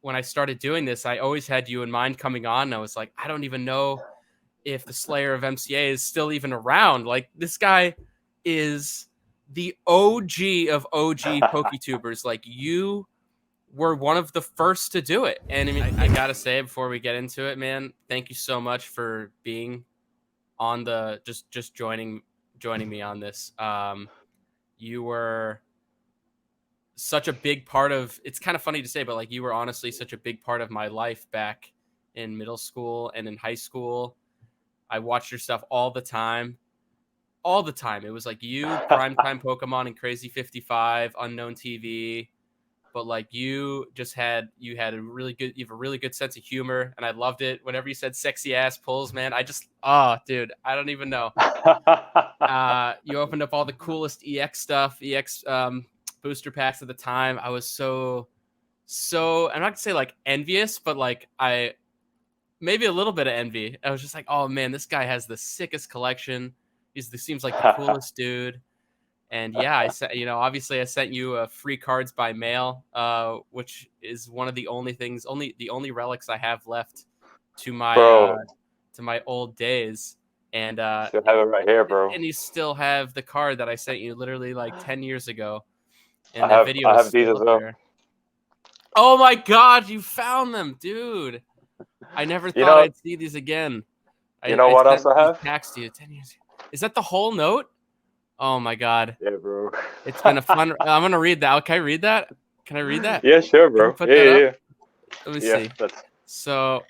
when I started doing this, I always had you in mind coming on. And I was like, I don't even know if the Slayer of MCA is still even around. Like, this guy is the OG of OG Poketubers. Like, you were one of the first to do it. And I mean, I gotta say before we get into it, man, thank you so much for being on the just joining me on this. You were such a big part of, it's kind of funny to say, but like, you were honestly such a big part of my life back in middle school and in high school. I watched your stuff all the time. All the time. It was like you, Primetime Pokemon, and Crazy 55, Unknown TV. But like, you have a really good sense of humor, and I loved it. Whenever you said sexy ass pulls, man, dude, I don't even know. You opened up all the coolest EX stuff, EX booster packs at the time. I was so I'm not gonna say like envious, but like maybe a little bit of envy. I was just like, oh man, this guy has the sickest collection. Seems like the coolest dude. And yeah, obviously I sent you free cards by mail, which is one of the only relics I have left to Bro, my old days. And still have it right here, bro. and you still have the card that I sent you literally like 10 years ago, I and that have video I is have these still as up well. there. Oh my God, you found them, dude! I never You thought know, I'd see these again. you know I what else sent I these have? packs to you 10 years ago. Is that the whole note? Oh my God. Yeah, bro. It's been a fun. I'm gonna read that. Can I read that? Can I read that? Yeah, sure, Can you bro. put Yeah, that yeah, up? yeah. Let me Yeah, see. that's. So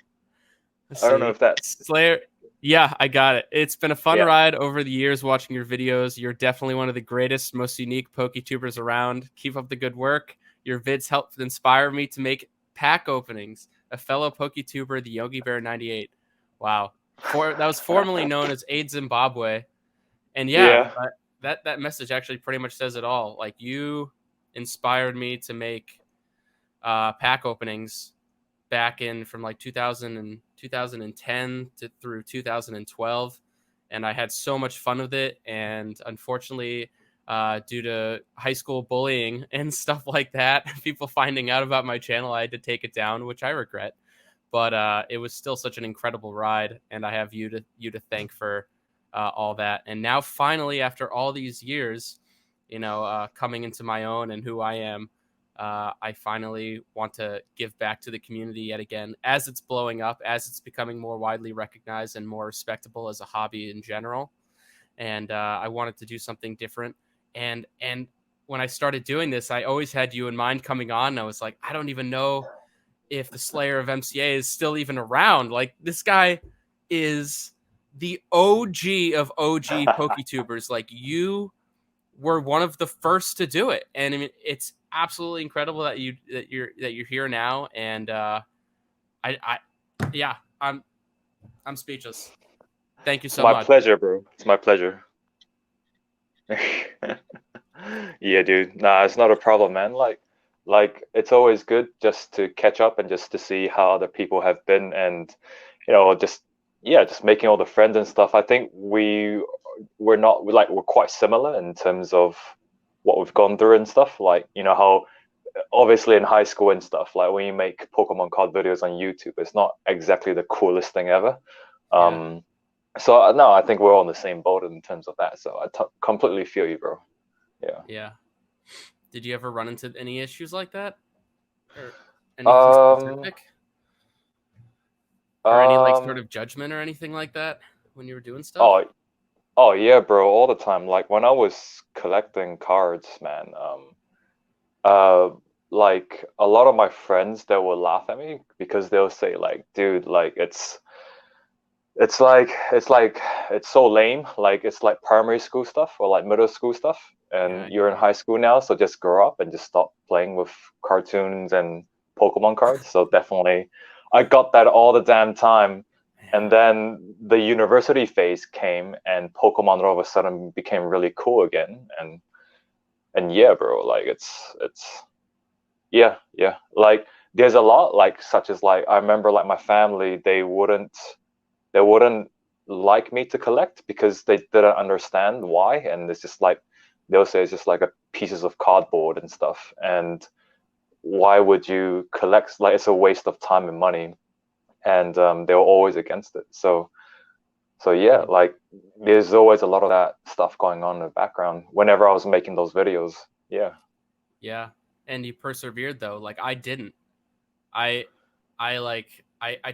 let's I don't know see. if that. Slayer. Yeah, I got it. It's been a fun Yeah. ride over the years watching your videos. You're definitely one of the greatest, most unique Poketubers around. Keep up the good work. Your vids helped inspire me to make pack openings. A fellow Poketuber, the Yogi Bear 98. Wow. That was formerly known as Aid Zimbabwe. And yeah, Yeah. that message actually pretty much says it all. Like, you inspired me to make pack openings back in from like 2010 to through 2012, and I had so much fun with it. And unfortunately, due to high school bullying and stuff like that, people finding out about my channel, I had to take it down, which I regret. But it was still such an incredible ride, and I have you to thank for all that. And now, finally, after all these years, coming into my own and who I am, I finally want to give back to the community yet again, as it's blowing up, as it's becoming more widely recognized and more respectable as a hobby in general. And I wanted to do something different. And when I started doing this, I always had you in mind coming on. And I was like, I don't even know if the Slayer of MCA is still even around. Like, this guy is the OG of OG Poketubers. Like, you were one of the first to do it, and I mean, it's absolutely incredible that you're here now. And I yeah, I'm speechless. Thank you It's so my much. pleasure, bro. It's my pleasure. Yeah, dude. Nah, it's not a problem, man. Like it's always good just to catch up and just to see how other people have been, and just yeah, just making all the friends and stuff. I think we're not like we're quite similar in terms of what we've gone through and stuff. Like, how obviously in high school and stuff, like when you make Pokemon card videos on YouTube, it's not exactly the coolest thing ever. Yeah, Um, so no, I think we're all in the same boat in terms of that. So completely feel you, bro. Yeah. yeah. Did you ever run into any issues like that, or anything Um. specific, or any like sort Um. of judgment or anything like that when you were doing stuff? Oh. Oh yeah, bro. All the time. Like when I was collecting cards, man. Uh. Like a lot of my friends, they will laugh at me because they'll say like, "Dude, like it's so lame. Like it's like primary school stuff or like middle school stuff, Yeah, and I you're hear in you. high school now, so just grow up and just stop playing with cartoons and Pokemon cards." So definitely, I got that all the damn time. And Yeah, then the university phase came, and Pokemon all of a sudden became really cool again. And yeah, bro, like it's yeah, yeah. Like there's a lot like such as like I remember like my family, they wouldn't like me to collect because they didn't understand why, and it's just like they'll say it's just like a pieces of cardboard and stuff. And why would you collect? Like, it's a waste of time and money, and they were always against it. So yeah, like there's always a lot of that stuff going on in the background whenever I was making those videos. Yeah. Yeah. And you persevered though. Like I didn't. I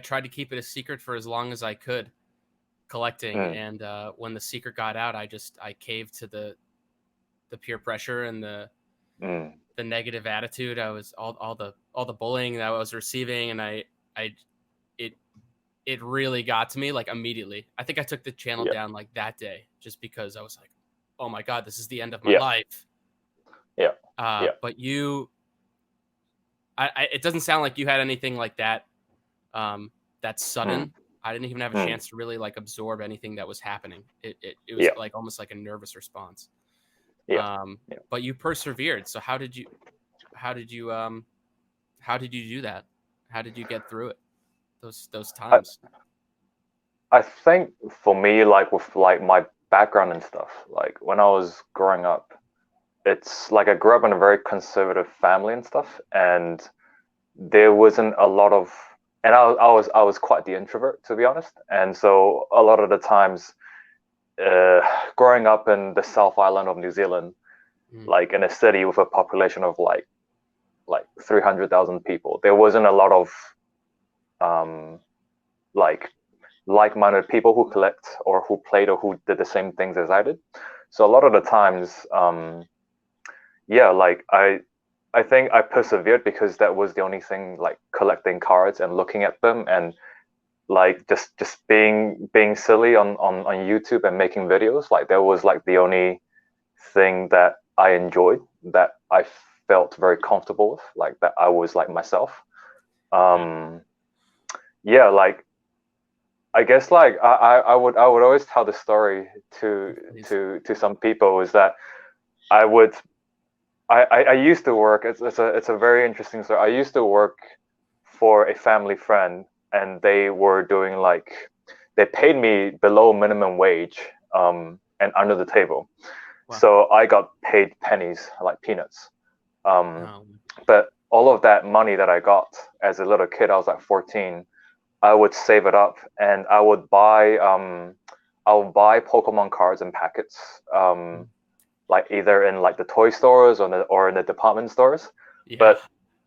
tried to keep it a secret for as long as I could collecting, and when the secret got out, I caved to the peer pressure and the negative attitude. I was all the bullying that I was receiving, and I it really got to me like immediately. I think I took the channel down like that day just because I was like, oh my God, this is the end of my life. Yeah. But you, it doesn't sound like you had anything like that. That's sudden. I didn't even have a chance to really like absorb anything that was happening. It was like almost like a nervous response. But you persevered. So how did you do that? How did you get through it? Those times. I think for me, like with like my background and stuff, like when I was growing up, it's like I grew up in a very conservative family and stuff, and there wasn't a lot of, and I was quite the introvert, to be honest, and so a lot of the times, growing up in the South Island of New Zealand, like in a city with a population of like 300,000 people, there wasn't a lot of like-minded people who collect or who played or who did the same things as I did. So a lot of the times, like I think I persevered because that was the only thing, like collecting cards and looking at them and like just being silly on YouTube and making videos. Like that was like the only thing that I enjoyed, that I felt very comfortable with, like that I was like myself. Like I guess like I would always tell the story to some people, is that I used to work. It's a very interesting story. I used to work for a family friend, and they were doing like, they paid me below minimum wage, and under the table. Wow. So I got paid pennies, like peanuts. But all of that money that I got as a little kid, I was like 14. I would save it up, and I would buy Pokemon cards in packets, like either in like the toy stores or in the department stores. Yeah. But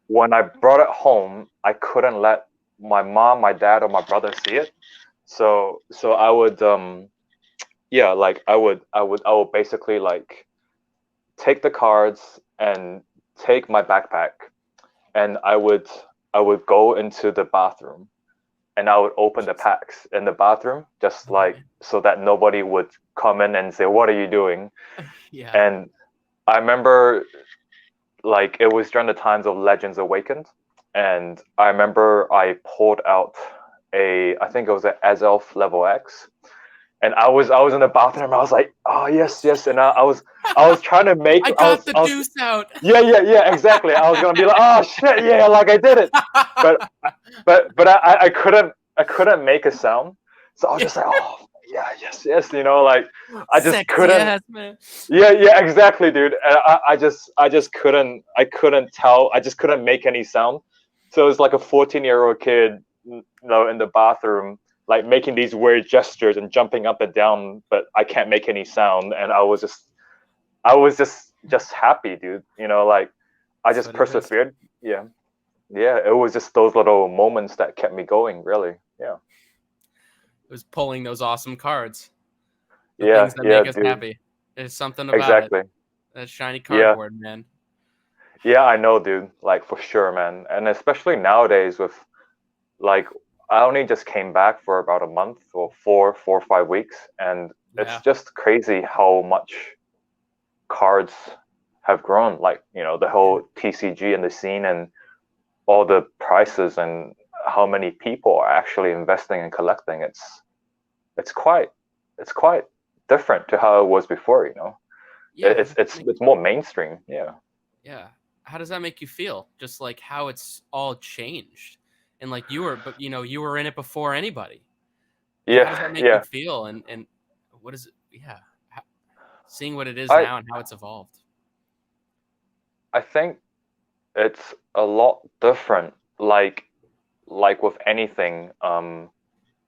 when I brought it home, I couldn't let my mom, my dad, or my brother see it. So I would I would basically like take the cards and take my backpack, and I would go into the bathroom, and I would open the packs in the bathroom, just like so that nobody would come in and say, "What are you doing?" Yeah. And I remember, like, it was during the times of Legends Awakened, and I remember I pulled out I think it was an Azelf level X, and I was in the bathroom. I was like, "Oh yes," and I was trying to make. I got the deuce out. Yeah, exactly. I was gonna be like, "Oh shit, yeah, like I did it," but I couldn't make a sound, so I was just like, "Oh yeah, yes," like I just couldn't. Yes, man. Yeah, exactly, dude. And I just couldn't. I couldn't tell. I just couldn't make any sound. So it was like a 14-year-old kid, in the bathroom, like making these weird gestures and jumping up and down, but I can't make any sound. And I was just happy, dude. Like I just persevered. Yeah. It was just those little moments that kept me going, really. Yeah. It was pulling those awesome cards. The things that make us happy. There's something about it. That shiny cardboard, man. Yeah, I know, dude. Like for sure, man. And especially nowadays with, like, I only just came back for about a month or 4 or 5 weeks, and it's just crazy how much cards have grown. Like, the whole TCG and the scene, and all the prices, and how many people are actually investing and collecting. It's quite different to how it was before. Yeah, it's more mainstream. Yeah. How does that make you feel? Just like how it's all changed, and like you were in it before anybody. Yeah. How does that make you feel? And what is it? Yeah. Seeing what it is now and how it's evolved. I think it's a lot different. Like with anything,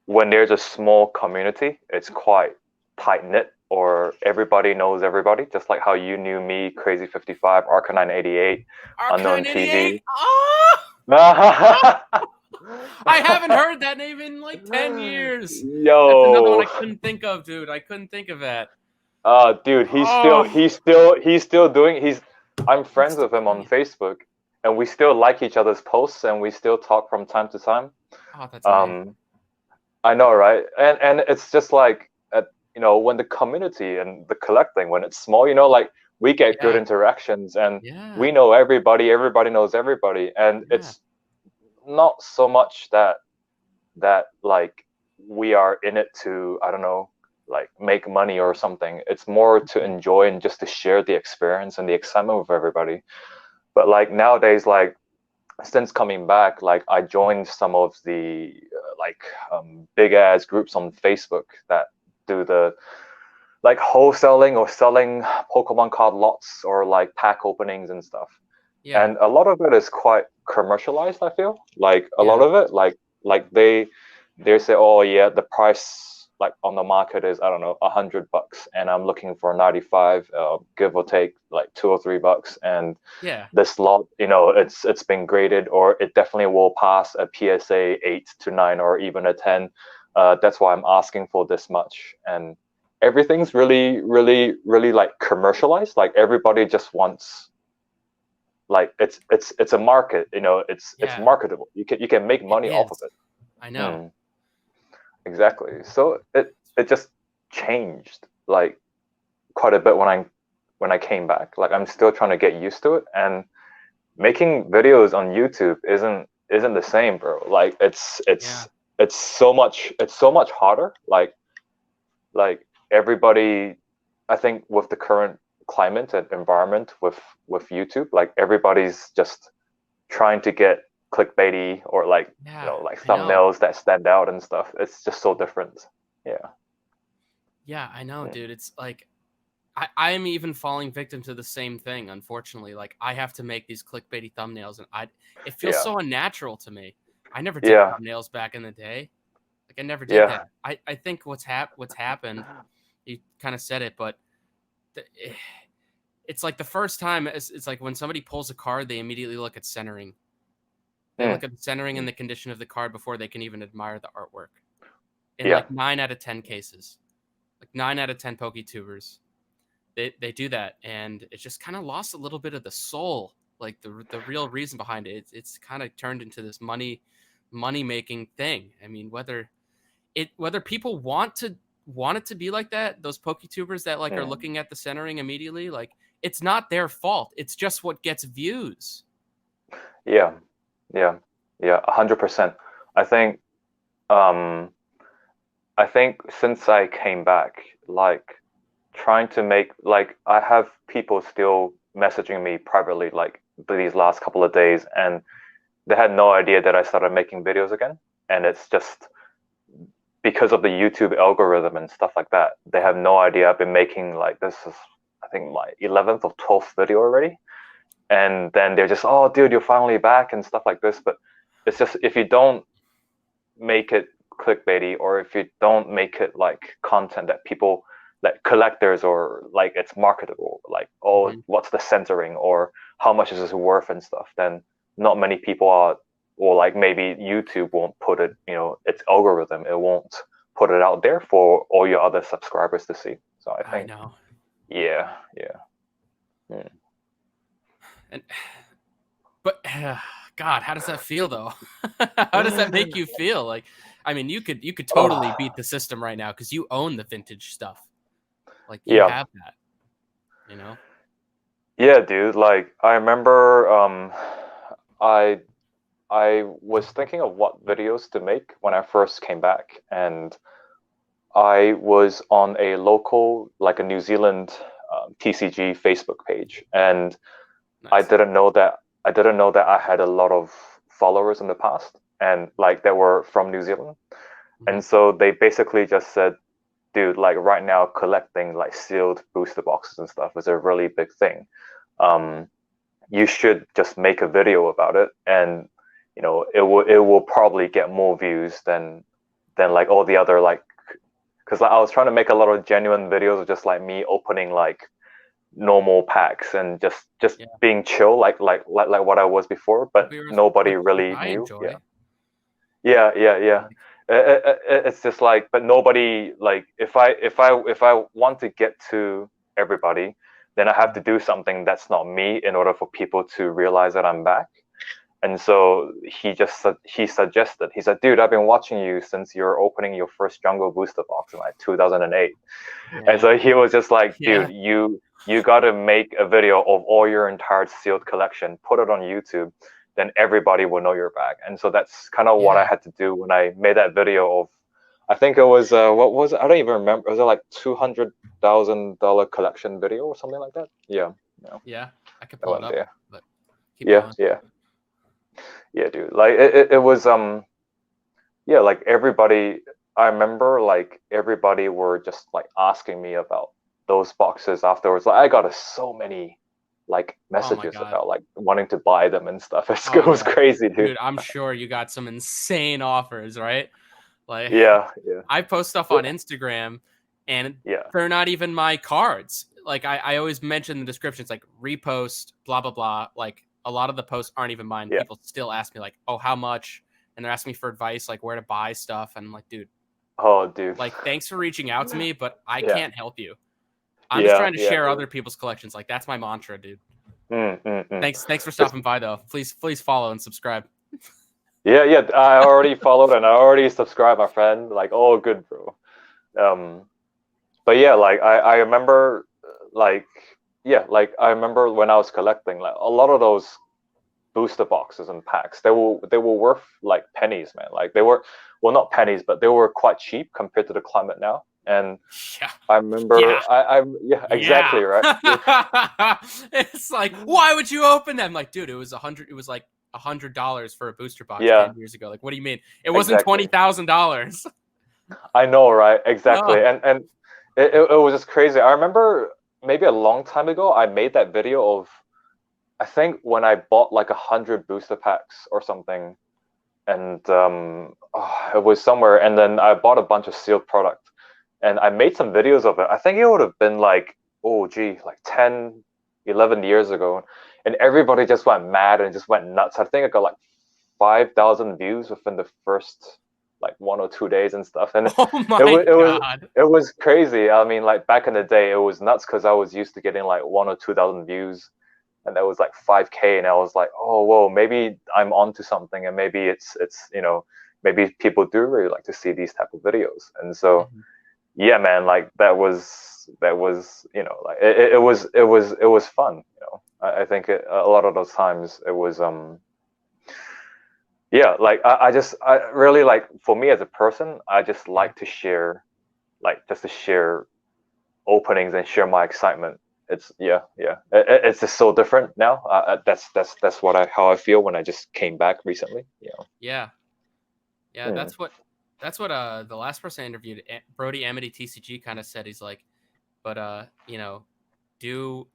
when there's a small community, it's quite tight knit, or everybody knows everybody. Just like how you knew me, Crazy 55, Arcanine 88, Unknown Arcanine 88. TV. Oh! Yo, I haven't heard that name in like 10 years. That's another one I couldn't think of, dude. I couldn't think of that. dude, Oh, he's still doing. I'm he's friends still with him on doing it. Facebook, and we still like each other's posts, and we still talk from time to time. Oh, that's amazing. Um, I know, right? And it's just like, when the community and the collecting, when it's small, like we get good Yeah, interactions, and yeah, we know everybody. Everybody knows everybody, and yeah, it's not so much that like we are in it to, I don't know, like make money or something. It's more to mhm. enjoy and just to share the experience and the excitement with everybody. But like nowadays, like since coming back, like I joined some of the big ass groups on Facebook that do the like wholesaling or selling Pokemon card lots or like pack openings and stuff. Yeah, And a lot of it is quite commercialized, I feel. Like a lot yeah, of it, like they say, oh yeah, the price like on the market is, I don't know, $100, and I'm looking for 95, give or take like $2 or $3, and yeah, this lot, it's been graded, or it definitely will pass a PSA 8 to 9 or even a 10. That's why I'm asking for this much, and everything's really, really, really like commercialized. Like everybody just wants, like it's a market, it's yeah. marketable. You can make It money off of is. it. I know. Mm, exactly. So it just changed like quite a bit when I came back. Like I'm still trying to get used to it, and making videos on YouTube isn't the same, bro. Like Yeah, it's so much harder. Like everybody, I think with the current climate and environment with YouTube, like everybody's just trying to get clickbaity or yeah. like I know. thumbnails that stand out and stuff. It's just so different. Yeah. Yeah, I know, Mm. dude. It's like I am even falling victim to the same thing, unfortunately. Like I have to make these clickbaity thumbnails and it feels Yeah. so unnatural to me. I never did Yeah. thumbnails back in the day. Like I never did Yeah. that. I think what's happened, you kind of said it, but the, it's like the first time it's like when somebody pulls a card, they immediately look at centering. They Mm. look at the centering and the condition of the card before they can even admire the artwork. In Yeah. like 9 out of 10 cases, like 9 out of 10 Poketubers, they do that, and it just kind of lost a little bit of the soul, like the real reason behind it. It's kind of turned into this money making thing. I mean, whether people want it to be like that, those Poketubers that like are Mm. looking at the centering immediately, like it's not their fault. It's just what gets views. Yeah. Yeah. Yeah. 100%. I think um I think since I came back, like trying to make, like I have people still messaging me privately like these last couple of days, and they had no idea that I started making videos again. And it's just because of the YouTube algorithm and stuff like that. They have no idea I've been making, like, this is, I think, my 11th or 12th video already. And then they're just, oh, dude, you're finally back and stuff like this. But it's just, if you don't make it clickbaity, or if you don't make it like content that people, like collectors, or like it's marketable, like, oh, Mm-hmm. what's the censoring, or how much is this worth and stuff, then not many people are, or like maybe YouTube won't put it, its algorithm, it won't put it out there for all your other subscribers to see. So I I think, know. yeah, yeah. Mm. And but God, how does that feel though? How does that make you feel? Like, I mean, you could totally Oh, beat the system right now because you own the vintage stuff. Like you yeah. have that, you know? Yeah, dude. Like I remember, I I was thinking of what videos to make when I first came back, and I was on a local, like a New Zealand TCG Facebook page, and I Nice. didn't know that I had a lot of followers in the past, and like they were from New Zealand, Hmm. and so they basically just said, "Dude, like right now, collecting like sealed booster boxes and stuff is a really big thing." Um, you should just make a video about it, and it will probably get more views than like all the other, like, because like, I was trying to make a lot of genuine videos of just like me opening like normal packs and just Yeah. being chill, like what I was before, but nobody Which really I knew. enjoy. Yeah. It's just like, but nobody, like, if I want to get to everybody, then I have to do something that's not me in order for people to realize that I'm back. And so he suggested, he said, dude, I've been watching you since you're opening your first jungle booster box in like 2008. Yeah. And so he was just like, Yeah. dude, you got to make a video of all your entire sealed collection, put it on YouTube, then everybody will know you're back. And so that's kind of what I had to do when I made that video of, I think it was, what was it? I don't even remember. Was it like $200,000 collection video or something like that? Yeah. Yeah. I could pull it up, but keep yeah, going. yeah, dude. Like it was, yeah, like everybody, I remember like everybody were just like asking me about those boxes afterwards. Like I got so many like messages about like wanting to buy them and stuff. It was crazy, dude. I'm sure you got some insane offers, right? Like, yeah. I post stuff on Instagram, and they're not even my cards. Like I always mention in the descriptions, like repost, blah blah blah. Like a lot of the posts aren't even mine. People still ask me like, oh, how much? And they're asking me for advice, like where to buy stuff. And I'm like, dude. Oh, dude. Like, thanks for reaching out to me, but I can't help you. I'm just trying to share other people's collections. Like, that's my mantra, dude. Thanks for stopping by, though. Please follow and subscribe. Yeah. I already followed and I already subscribed, my friend. Like, oh, good, bro. But yeah, like I remember, like, like I remember when I was collecting, like a lot of those booster boxes and packs, they were worth like pennies, man. Like they were, well, not pennies, but they were quite cheap compared to the climate now. And I remember, exactly, right. It's like, why would you open them? Like, dude, it was like $100 for a booster box 10 years ago. Like, what do you mean? It wasn't $20,000. I know, right? Exactly. And it was just crazy. I remember maybe a long time ago, I made that video of, I think when I bought like 100 booster packs or something, and it was somewhere, and then I bought a bunch of sealed product, and I made some videos of it. I think it would have been like, like 10, 11 years ago, and everybody just went mad and just went nuts. I think I got like 5,000 views within the first like 1 or 2 days and stuff. And it was crazy. I mean, like back in the day, it was nuts because I was used to getting like 1 or 2,000 views. And that was like 5K, and I was like, oh, whoa, maybe I'm onto something, and maybe it's maybe people do really like to see these type of videos. And so, yeah, man, like that was like it was fun. I think a lot of those times it was like I really like, for me as a person, I just like to share, like just to share openings and share my excitement. It's it's just so different now. That's how I feel when I just came back recently. Yeah. That's what the last person I interviewed, Brody Amity TCG, kind of said. He's like, but do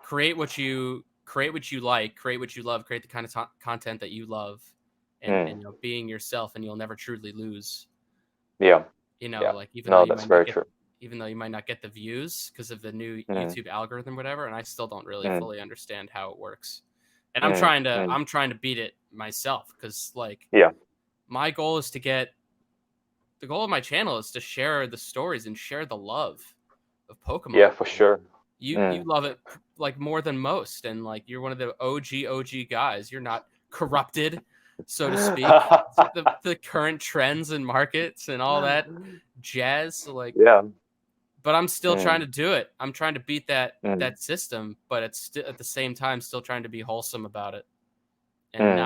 create what you like, create what you love, create the kind of content that you love, and being yourself, and you'll never truly lose. Like that's very true. Even though you might not get the views because of the new YouTube algorithm, whatever, and I still don't really fully understand how it works. And I'm trying to beat it myself, because like my goal is the goal of my channel is to share the stories and share the love of Pokemon. Yeah, for sure. You love it like more than most, and like you're one of the OG guys. You're not corrupted, so to speak, the current trends and markets and all that jazz. So like, but I'm still trying to do it. I'm trying to beat that system, but it's at the same time still trying to be wholesome about it, and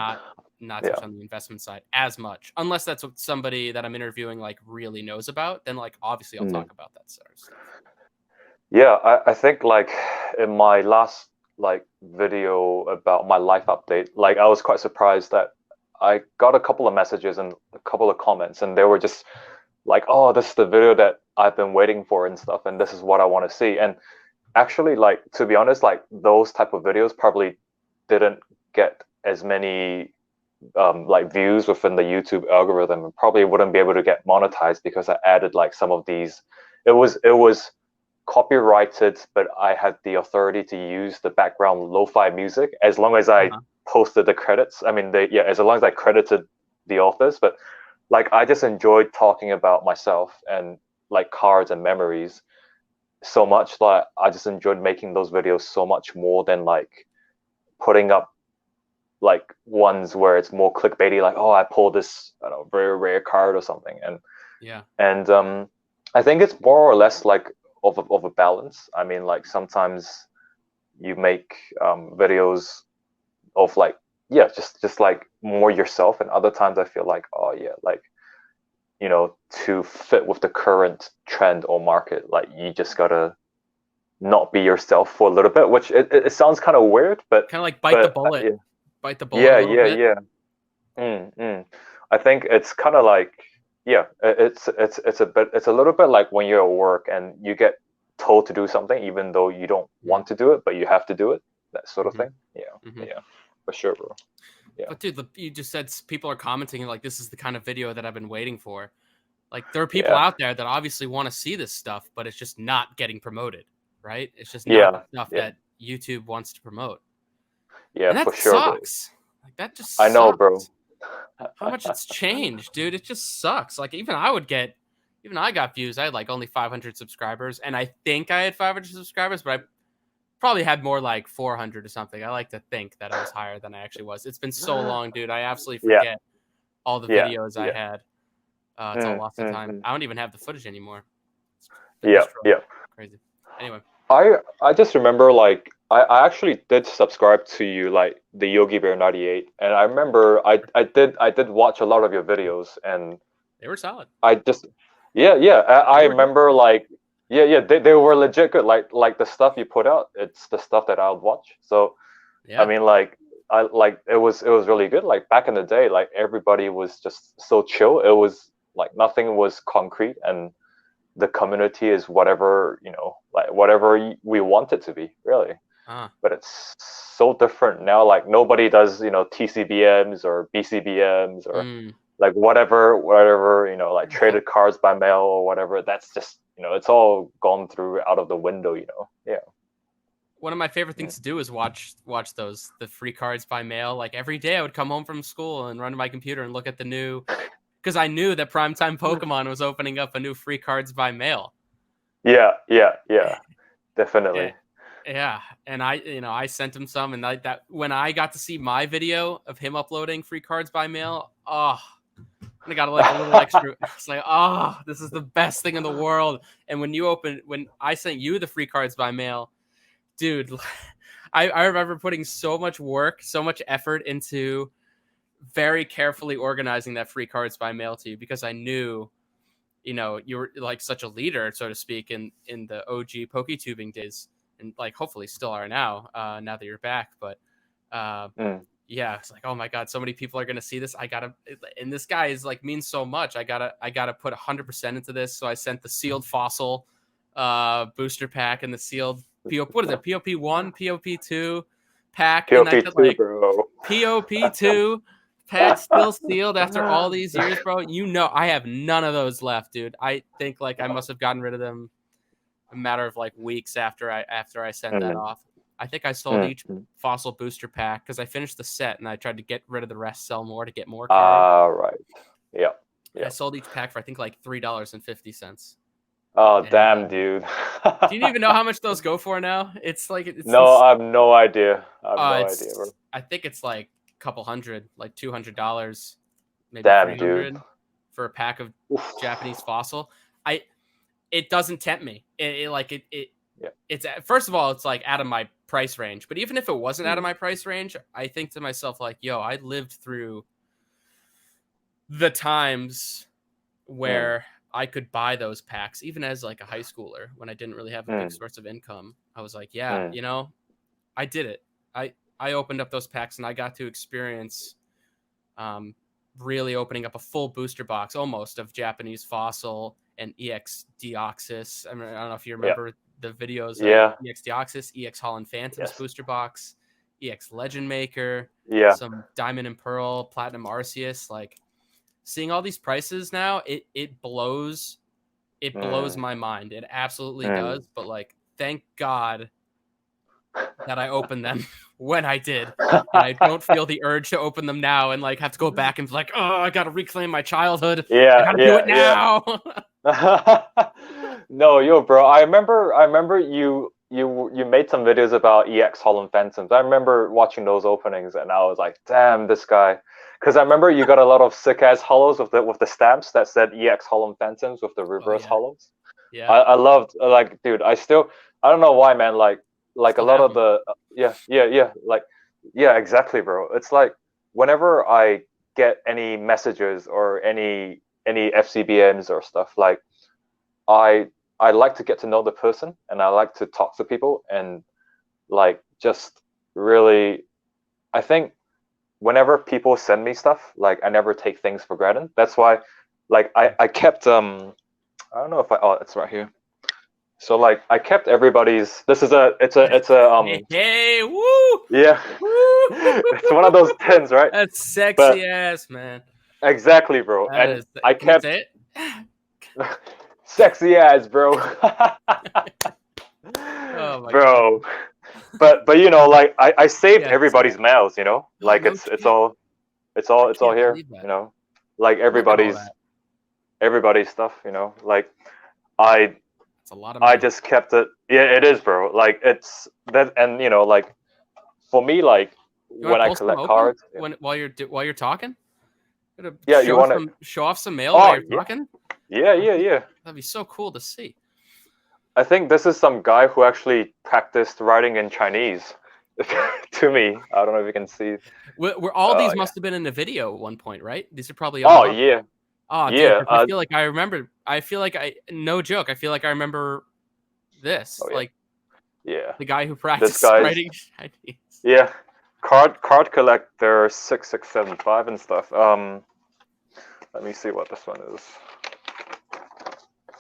not touch on the investment side as much, unless that's what somebody that I'm interviewing like really knows about. Then like obviously I'll talk about that sort of stuff. Yeah, I think like in my last like video about my life update, like I was quite surprised that I got a couple of messages and a couple of comments, and they were just like, oh, this is the video that I've been waiting for and stuff, and this is what I want to see. And actually, like, to be honest, like those type of videos probably didn't get as many like views within the YouTube algorithm, and probably wouldn't be able to get monetized because I added like some of these. It was copyrighted, but I had the authority to use the background lo-fi music as long as I posted the credits. I mean, as long as I credited the authors. But like, I just enjoyed talking about myself and like cards and memories so much that I just enjoyed making those videos so much more than like putting up like ones where it's more clickbaity, like, oh, I pulled this, I don't know, very rare card or something. And I think it's more or less like of a balance. I mean, like sometimes you make videos of like, yeah, just like more yourself, and other times I feel like, oh yeah, like, you know, to fit with the current trend or market, like you just gotta not be yourself for a little bit, which it sounds kind of weird, but kind of like bite the bullet. Yeah. Bite the bullet a little bit. I think it's kind of like, yeah, it's a little bit like when you're at work and you get told to do something even though you don't want to do it, but you have to do it, that sort of thing. Yeah, for sure, bro. Yeah. But dude, you just said people are commenting like, this is the kind of video that I've been waiting for. Like, there are people out there that obviously want to see this stuff, but it's just not getting promoted, right? It's just not the stuff that YouTube wants to promote. Yeah, and that for sure, sucks. bro. Like, that just I know, bro. How much it's changed, dude. It just sucks. Like, even I got views. I had like only 500 subscribers, and I think I had 500 subscribers, but I probably had more like 400 or something. I like to think that I was higher than I actually was. It's been so long, dude. I absolutely forget all the videos I had. It's all lost in time. I don't even have the footage anymore. Crazy. Anyway, I just remember, like, I actually did subscribe to you, like the Yogi Bear 98, and I remember I did watch a lot of your videos, and they were solid. I just I remember like they were legit good. Like the stuff you put out, it's the stuff that I would watch. So I mean, like, it was really good. Like back in the day, like everybody was just so chill. It was like nothing was concrete, and the community is whatever, you know, like whatever we want it to be, really. But it's so different now. Like nobody does, you know, TCBMs or BCBMs or like whatever, you know, like traded cards by mail or whatever. That's just, you know, it's all gone through out of the window, you know. Yeah. One of my favorite things to do is watch the free cards by mail. Like every day I would come home from school and run to my computer and look at the new, because I knew that Primetime Pokemon was opening up a new free cards by mail. Yeah, definitely. Yeah, and I sent him some, and that when I got to see my video of him uploading free cards by mail, I got like a little extra. It's like, this is the best thing in the world. And when I sent you the free cards by mail, dude, I remember putting so much work, so much effort into very carefully organizing that free cards by mail to you, because I knew, you know, you were like such a leader, so to speak, in the OG Poketubing days, and like hopefully still are now that you're back. But yeah, it's like, oh my god, so many people are gonna see this. And this guy is like means so much. I gotta put 100% into this. So I sent the sealed fossil booster pack and the sealed what is it, POP1, POP2 pack, POP2, and I said, like, bro. POP2 pack still sealed after all these years, bro. You know, I have none of those left, dude. I think like I must have gotten rid of them a matter of like weeks after I sent that off. I think I sold each fossil booster pack because I finished the set and I tried to get rid of the rest, sell more to get more cards. Right. Yeah. I sold each pack for I think like $3.50. Oh, damn, dude. Do you even know how much those go for now? It's like no, I have no idea. I bro. I think it's like a couple hundred, like $200, maybe damn, 300 dude. for a pack of Japanese fossil. It doesn't tempt me. It's first of all, it's like out of my price range. But even if it wasn't out of my price range, I think to myself like, yo, I lived through the times where I could buy those packs, even as like a high schooler when I didn't really have a big source of income. I was like, yeah, you know, I did it. I opened up those packs and I got to experience really opening up a full booster box almost of Japanese fossil and EX Deoxys. I mean, I don't know if you remember the videos of EX Deoxys, EX Holland Phantoms booster box, EX Legend Maker, Yeah. some Diamond and Pearl, Platinum Arceus. Like seeing all these prices now, it blows my mind. It absolutely does. But like, thank God that I opened them when I did, and I don't feel the urge to open them now and like have to go back and be like, oh, I gotta reclaim my childhood. I gotta do it now. No, yo, bro. I remember you made some videos about EX Holland Phantoms. I remember watching those openings, and I was like, damn, this guy. Because I remember you got a lot of sick ass hollows with the stamps that said EX Holland Phantoms with the reverse hollows. Yeah. I loved, like, dude. I don't know why, man. Like a lot of the like exactly, bro. It's like whenever I get any messages or any FCBMs or stuff, like I like to get to know the person, and I like to talk to people, and like just really, I think whenever people send me stuff, like I never take things for granted. That's why, like I kept I don't know if it's right here. So like I kept everybody's. It's a hey woo yeah, woo. It's one of those pins, right? That's sexy ass, man. Exactly, bro. That And I can you kept say it? sexy ass, bro. Oh my bro. God. But you know, like I saved everybody's mails, you know, like no it's all here, you know, like everybody's stuff, you know, like it's a lot of mail. I just kept it. Yeah, it is, bro. Like it's that, and you know, like for me, like when I collect cards, while you're talking, yeah, you want to show off some mail while you're talking. Yeah. That'd be so cool to see. I think this is some guy who actually practiced writing in Chinese to me. I don't know if you can see. Were all these must have been in a video at one point, right? These are probably all. Oh yeah. Dude, I feel like I remember. I feel like no joke. I feel like I remember this. Like, the guy who practiced writing Chinese. Yeah, card collector 6675 and stuff. Let me see what this one is.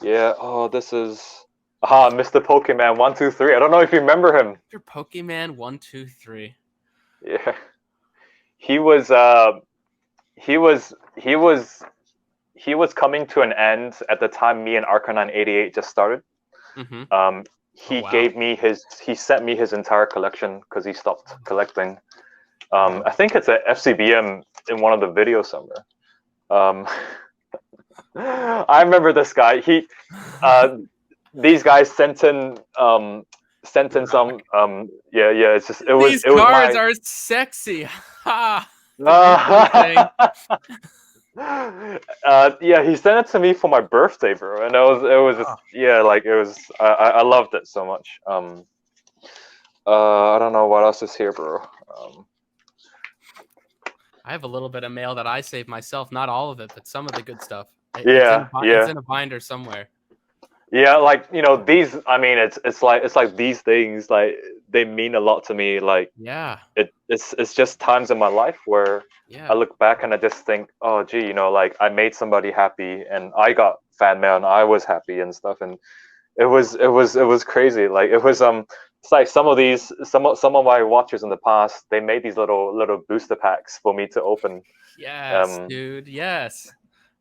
Yeah. Oh, this is Mr. Pokemon 123. I don't know if you remember him. Mr. Pokemon 123. Yeah. He was coming to an end at the time me and Arcanine 88 just started. Mm-hmm. He sent me his entire collection because he stopped collecting. I think it's a FCBM in one of the videos somewhere. I remember this guy. These guys sent in some it's just these cards are sexy. Ha. He sent it to me for my birthday, bro, and it was just I loved it so much. I don't know what else is here, bro. I have a little bit of mail that I saved myself, not all of it, but some of the good stuff. It's in a binder somewhere. Yeah, like, you know, these. I mean, it's like these things, like they mean a lot to me. Like, it's just times in my life where I look back and I just think, oh, gee, you know, like I made somebody happy and I got fan mail and I was happy and stuff, and it was crazy. Like it was it's like some of my watchers in the past, they made these little booster packs for me to open. Yes, dude. Yes.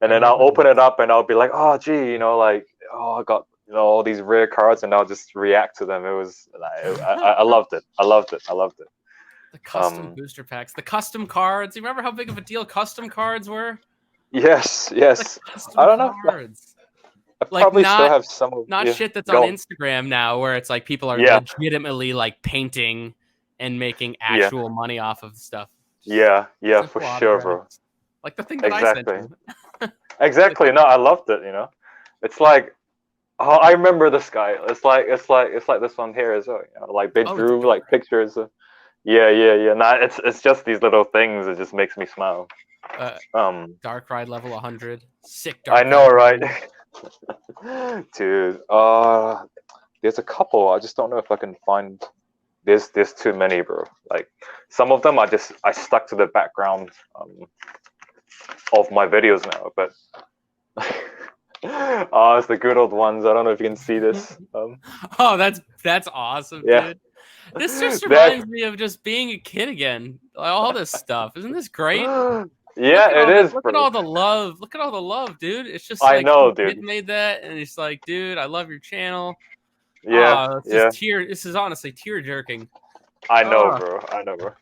And then I'll open it up and I'll be like, oh, gee, you know, like, oh, I got, you know, all these rare cards, and I'll just react to them. It was, I loved it. I loved it. The custom booster packs, the custom cards. You remember how big of a deal custom cards were? Yes. I don't know. I probably still have some of shit that's on Instagram now, where it's like people are legitimately like painting and making actual money off of stuff. Yeah, for sure, bro. Like the thing that I sent you. Exactly. No, I loved it. You know, it's like, oh, I remember this guy. It's like this one here as well. You know, like they drew like pictures. Yeah. Nah, it's just these little things. It just makes me smile. Darkrai level 100. Sick. I know, right? Dude. There's a couple. I just don't know if I can find. There's too many, bro. Like some of them, I stuck to the background of my videos now, but it's the good old ones. I don't know if you can see this. Oh, that's awesome, yeah. dude. This just That reminds me of just being a kid again. All this stuff. Isn't this great? yeah, it is, Look at bro. all the love. Look at all the love, dude. It's just I like know, some kid dude. made that, and it's like, dude, I love your channel. Yeah, Oh, it's yeah. just tear. This is honestly tear jerking. I know, Oh, bro. I know, bro.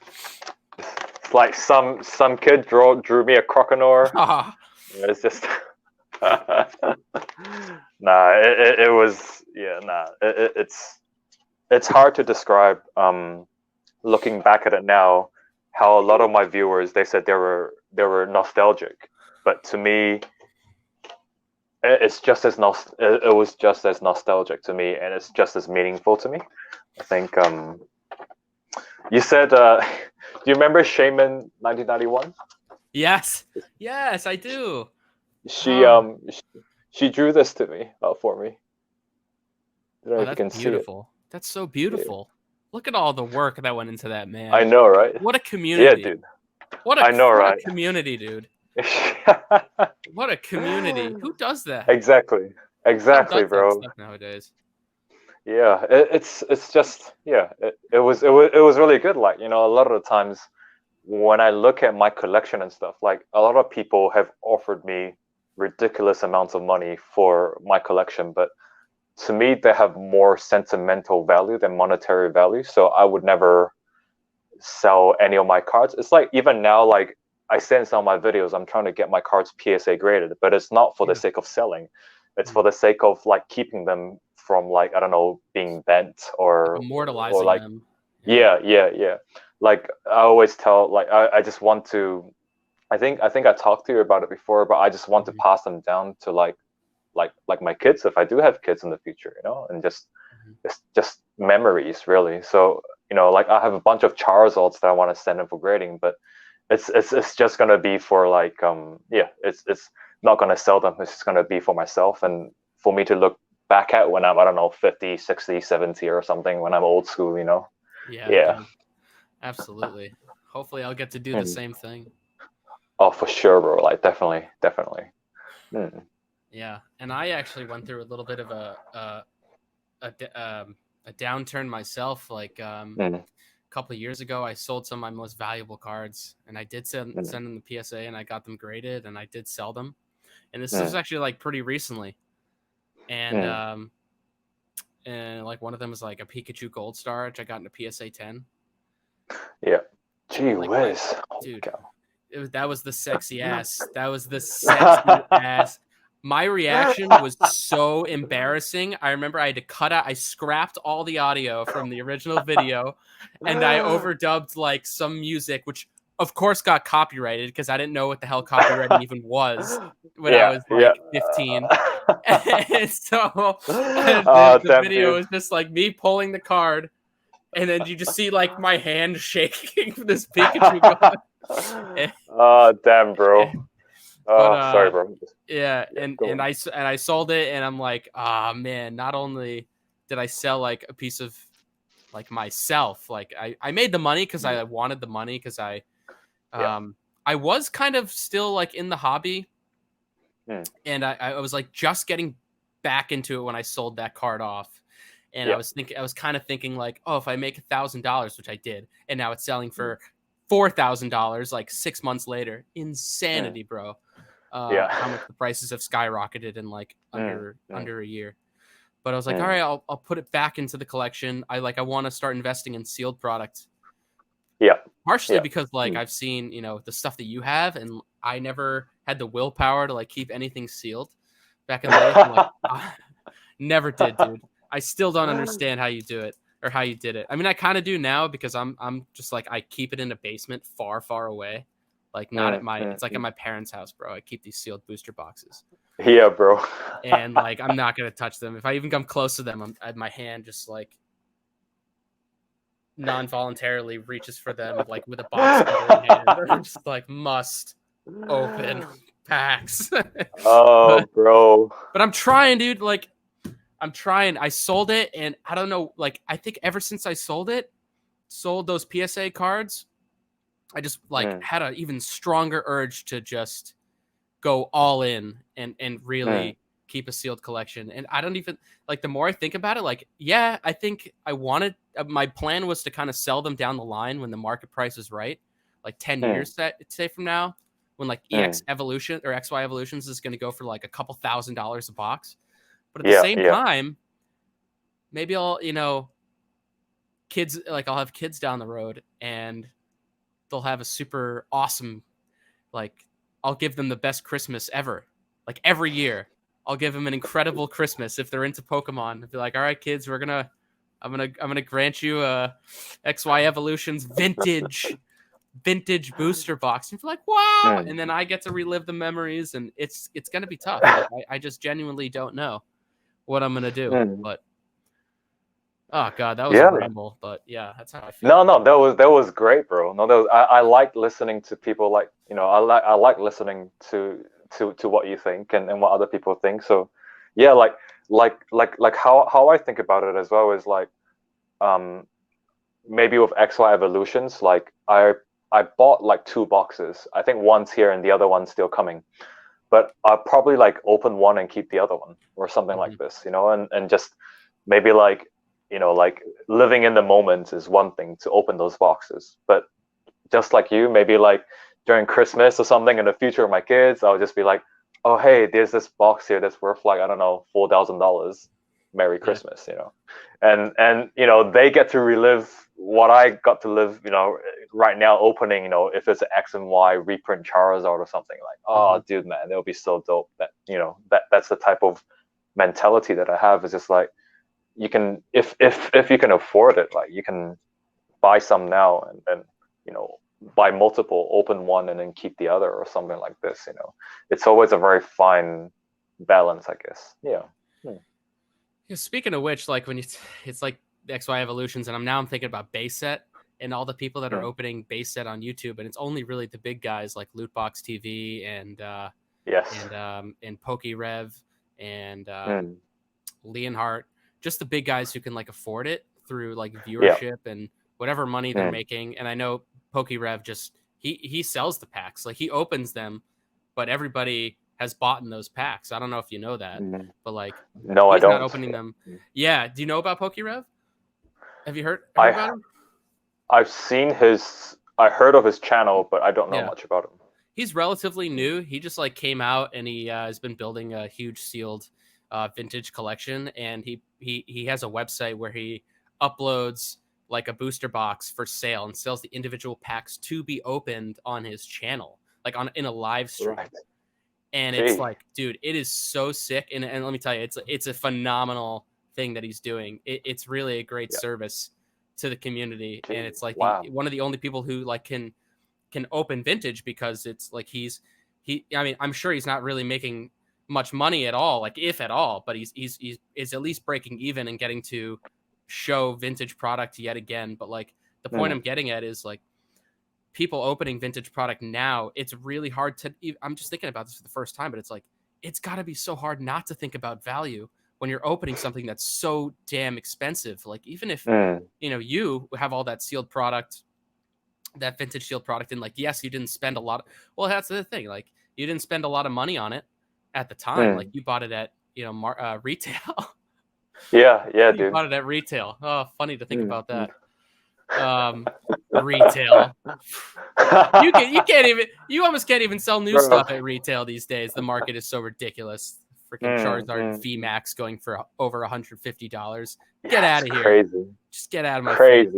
It's like some kid drew me a croconore. It's just nah. It was yeah. Nah. It's hard to describe. Looking back at it now, how a lot of my viewers they said they were nostalgic, but to me, it's just as it was just as nostalgic to me, and it's just as meaningful to me. I think you said do you remember Shaman 1991? yes, yes, I do. She Oh, um she, she drew this to me for me. I don't know oh, if you that's can see it. beautiful. That's so Yeah. beautiful. Look at all the work that went into that, I man. know, right? What a Yeah, community. dude. I know, What a right? community, dude. What a community. Who does that? Exactly. Who still Exactly, does that bro. stuff nowadays? Yeah, it's just yeah, it was really good. Like a lot of the times when I look at my collection and stuff, like a lot of people have offered me ridiculous amounts of money for my collection, but to me they have more sentimental value than monetary value. So I would never sell any of my cards. It's like even now, like I say in some of my videos, I'm trying to get my cards PSA graded, but it's not for the Yeah. sake of selling. It's for the sake of like keeping them from like I don't know being bent Like or immortalizing like them. Yeah. yeah. Like I always tell like I just want to I think I talked to you about it before, but I just want to Mhm, pass them down to like my kids if I do have kids in the future, and just mhm. just memories really. So like I have a bunch of Charizards that I want to send in for grading, but it's just gonna be for like yeah, it's not gonna sell them. It's just gonna be for myself and for me to look back at when I'm I don't know 50, 60, 70 or something when I'm old school. Yeah, Yeah. dude. Absolutely. Hopefully, I'll get to do the Mm. same thing. Oh, for sure, bro. Like definitely. Mm. Yeah, and I actually went through a little bit of a downturn myself. Like Mm. a couple of years ago, I sold some of my most valuable cards, and I did Mm. send them the PSA, and I got them graded, and I did sell them. And this was Mm. actually like pretty recently, and Mm. um, and like one of them was like a Pikachu Gold Star, which I got in a PSA 10. Yeah. Gee Like my whiz. Holy dude, cow. that was the sexy ass. That was the sexy ass. My reaction was so embarrassing. I remember I had to cut out. I scrapped all the audio from the original video, and I overdubbed like some music, which of course got copyrighted because I didn't know what the hell copywriting even was when I Yeah, was yeah. like 15. And so Oh, the damn, video dude. is just like me pulling the card, and then you just see like my hand shaking for this Pikachu going. Oh, damn, bro. But Oh, sorry, bro. yeah, Yeah, and go and on. I sold it, and I'm like, ah, man. Not only did I sell like a piece of like myself, like I made the money because Mm. I wanted the money because Yeah. I was kind of still like in the hobby, Mm. and I was like just getting back into it when I sold that card off. And Yeah. I was kind of thinking like, oh, if I make $1,000, which I did, and now it's selling Mm. for $4,000 like 6 months later, Mm. insanity, bro. How much Yeah. the prices have skyrocketed in like Mm. Mm. under a year. But I was like, all Mm. right, I'll put it back into the collection. I want to start investing in sealed products, Yeah. partially Yeah. because like Mm. I've seen the stuff that you have, and I never had the willpower to like keep anything sealed back in the day. I'm like, never did, dude. I still don't understand how you do it or how you did it. I mean, I kind of do now because I'm just like I keep it in a basement far, far away. Like not at Mm. my Mm. it's like at Mm. my parents' house, bro. I keep these sealed booster boxes. Yeah, bro. And like I'm not gonna touch them. If I even come close to them, my hand just like non-voluntarily reaches for them like with a box cutter in hand. I'm just like must open packs. Oh, but bro. I'm trying, dude. Like I'm trying. I sold it, and I don't know. Like I think ever since I sold those PSA cards, I just like Mm. had an even stronger urge to just go all in and Mm. really keep a sealed collection. And I don't even like, the more I think about it, like, yeah, I think I wanted, my plan was to kind of sell them down the line when the market price is right, like 10 years say from now, when like EX Evolution or XY Evolutions is going to go for like a couple $1,000s a box. But at the same time, maybe I'll, kids, like I'll have kids down the road and they'll have a super awesome, like, I'll give them the best Christmas ever. Like every year, I'll give them an incredible Christmas if they're into Pokemon. I'll be like, all right, kids, I'm gonna grant you a XY Evolutions vintage booster box. And you're like, wow! And then I get to relive the memories, and it's gonna be tough. Like, I just genuinely don't know what I'm gonna do. But oh god, that was a ramble. But yeah, that's how I feel. No, that was great, bro. No, I like listening to people, like, I like listening to what you think and what other people think. So yeah, like how I think about it as well is like, maybe with XY Evolutions, like I bought like 2 boxes. I think one's here and the other one's still coming, but I'll probably like open one and keep the other one or something like this, and just maybe like, like living in the moment is one thing to open those boxes, but just like you, maybe like during Christmas or something in the future of my kids, I'll just be like, oh, hey, there's this box here that's worth like, I don't know, $4,000. Merry Christmas, and they get to relive what I got to live, right now, opening, if it's an X and Y reprint Charizard or something, like, oh, dude, man, it'll be so dope. That, that's the type of mentality that I have, is just like, you can, if you can afford it, like, you can buy some now and then, buy multiple, open one and then keep the other or something like this. It's always a very fine balance, I guess. Yeah. Speaking of which, like when it's like XY Evolutions, and I'm thinking about base set and all the people that are opening base set on YouTube, and it's only really the big guys like Lootbox TV and Pokerev and Leonhardt, just the big guys who can like afford it through like viewership and whatever money they're making. And I know Pokerev just he sells the packs, like he opens them, but everybody has bought in those packs. I don't know if you know that, but like, no, he's I don't. not opening them. Yeah, do you know about Pokerev? Have you heard about him? I've seen I heard of his channel, but I don't know much about him. He's relatively new. He just like came out and he has been building a huge sealed vintage collection, and he has a website where he uploads like a booster box for sale and sells the individual packs to be opened on his channel, like in a live stream. Right. And it's like, dude, it is so sick. And let me tell you, it's a phenomenal thing that he's doing. It's really a great service to the community. Jeez. And it's like one of the only people who like can open vintage, because it's like I mean, I'm sure he's not really making much money at all, like if at all, but he's at least breaking even and getting to show vintage product yet again. But like the point I'm getting at is like, people opening vintage product now, it's really hard to, I'm just thinking about this for the first time, but it's like, it's got to be so hard not to think about value when you're opening something that's so damn expensive. Like, even if, you have all that sealed product, that vintage sealed product, and like, yes, you didn't spend a lot. Well, that's the thing. Like, you didn't spend a lot of money on it at the time. Like, you bought it at, retail. Yeah, you dude. bought it at retail. Oh, funny to think about that. Retail. You almost can't even sell new stuff at retail these days. The market is so ridiculous. Freaking Charizard VMAX going for over $150. Get out of here. Crazy. Just get out of my face.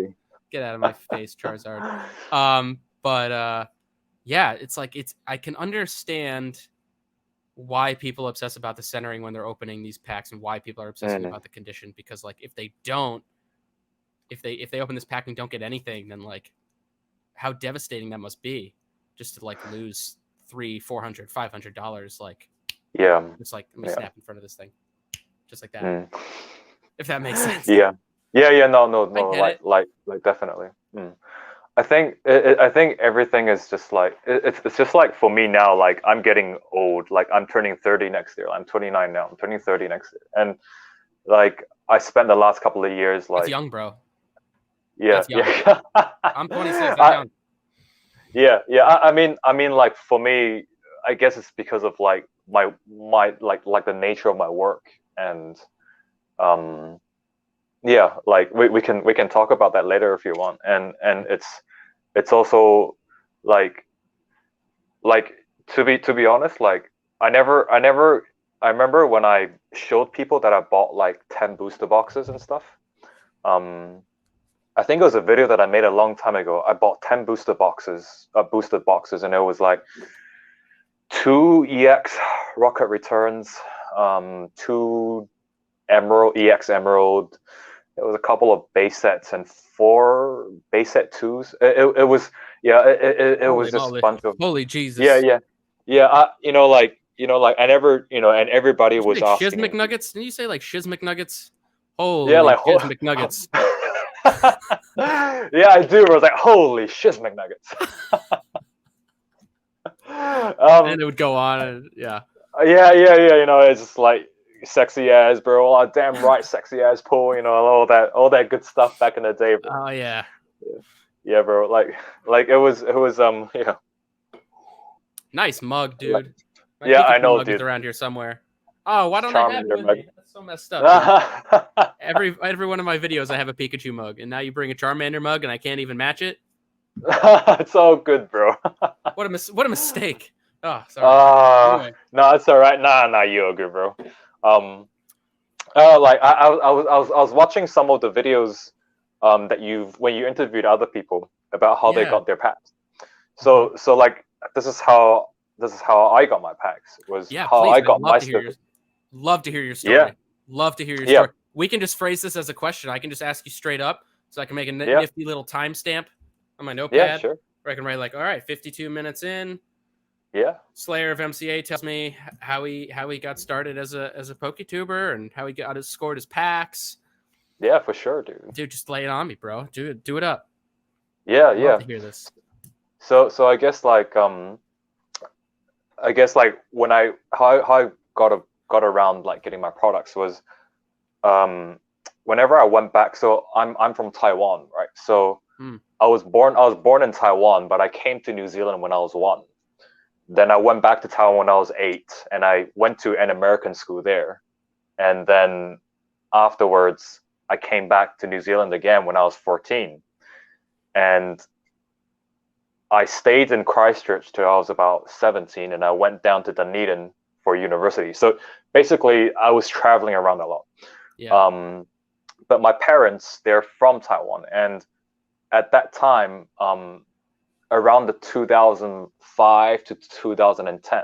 Get out of my face, Charizard. Yeah, it's like, I can understand why people obsess about the centering when they're opening these packs, and why people are obsessing about the condition, because like, if they open this pack and don't get anything, then like, how devastating that must be, just to like lose $300, $400, $500. Like, it's like, let me snap in front of this thing, just like that. If that makes sense. No, like definitely. I think everything is just like, it's just like, for me now, like, I'm getting old. Like, I'm turning 30 next year. I'm 29 now. I'm turning 30 next year, and like, I spent the last couple of years like, that's young, bro. Yeah. I'm 26. That's young. Yeah. I mean, like, for me, I guess it's because of like my like the nature of my work, and yeah, like we can talk about that later if you want. And it's also like to be honest, like I remember when I showed people that I bought like 10 booster boxes and stuff. Um, I think it was a video that I made a long time ago. I bought 10 boosted boxes, and it was like 2 EX Rocket Returns, 2 EX Emerald. It was a couple of base sets and 4 base set 2s. It was, yeah, it was just a bunch of, holy Jesus. Yeah. I never, and everybody was like asking. Shiz McNuggets? Didn't you say like Shiz McNuggets? Holy Yeah, like Shiz McNuggets. Yeah, I do. I was like, holy Shiz McNuggets. And it would go on, and yeah. Yeah. It's just like sexy ass, bro. Oh, damn right, sexy ass Paul. All that good stuff back in the day, bro. Oh yeah. Yeah, bro. Like it was yeah. Nice mug, dude. Yeah, I know, mug dude. Is around here somewhere. Oh, why don't I have it with me? That's so messed up. Every one of my videos, I have a Pikachu mug, and now you bring a Charmander mug, and I can't even match it. It's all good, bro. What a mistake. Oh, sorry. Anyway. No, it's all right. Nah, you're good, bro. Like I was watching some of the videos that when you interviewed other people about how they got their packs. So like this is how I got my packs. Was how please, I got my stuff. Love to hear your story. Yeah. Love to hear your story. We can just phrase this as a question. I can just ask you straight up, so I can make a nifty little timestamp on my notepad. Yeah, sure. Where I can write like, all right, 52 minutes in. Yeah. Slayer of MCA tells me how he got started as a Poketuber and how he scored his packs. Yeah, for sure, dude. Dude, just lay it on me, bro. Do it up. Yeah, I'd love to hear this. So I guess like when how I got around like getting my products was whenever I went back. So I'm from Taiwan, right? So I was born in Taiwan, but I came to New Zealand when I was 1. Then I went back to Taiwan when I was 8, and I went to an American school there. And then afterwards, I came back to New Zealand again when I was 14. And I stayed in Christchurch till I was about 17, and I went down to Dunedin for university. So basically, I was traveling around a lot. Yeah. But my parents, they're from Taiwan. And at that time, around the 2005 to 2010,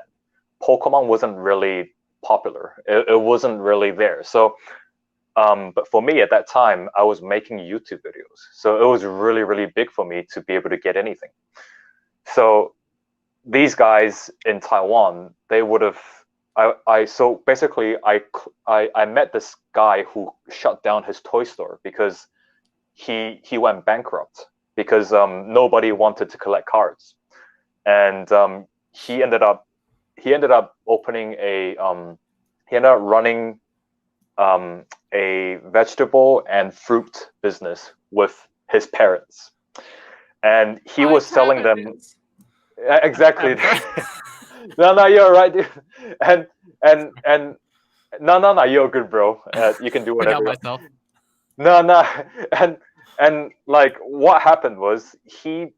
Pokemon wasn't really popular. It wasn't really there. So, but for me at that time, I was making YouTube videos. So it was really, really big for me to be able to get anything. So these guys in Taiwan, they would have, so basically I met this guy who shut down his toy store because he went bankrupt. Because nobody wanted to collect cards, and he ended up opening he ended up running a vegetable and fruit business with his parents, and he was selling them. Exactly. No, you're right, dude. And no, you're good, bro. You can do whatever. I got myself. No, and like what happened was he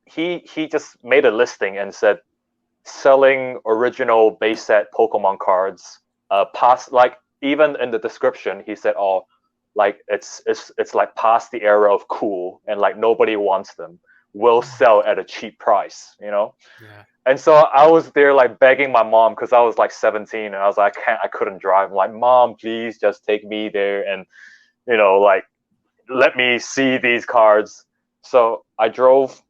just made a listing and said selling original base set Pokemon cards. Past, like, even in the description he said, oh, like it's like past the era of cool and like nobody wants them. Will sell at a cheap price, Yeah. And so I was there like begging my mom because I was like 17 and I was like I couldn't drive. I'm like, Mom, please just take me there and like let me see these cards. So I drove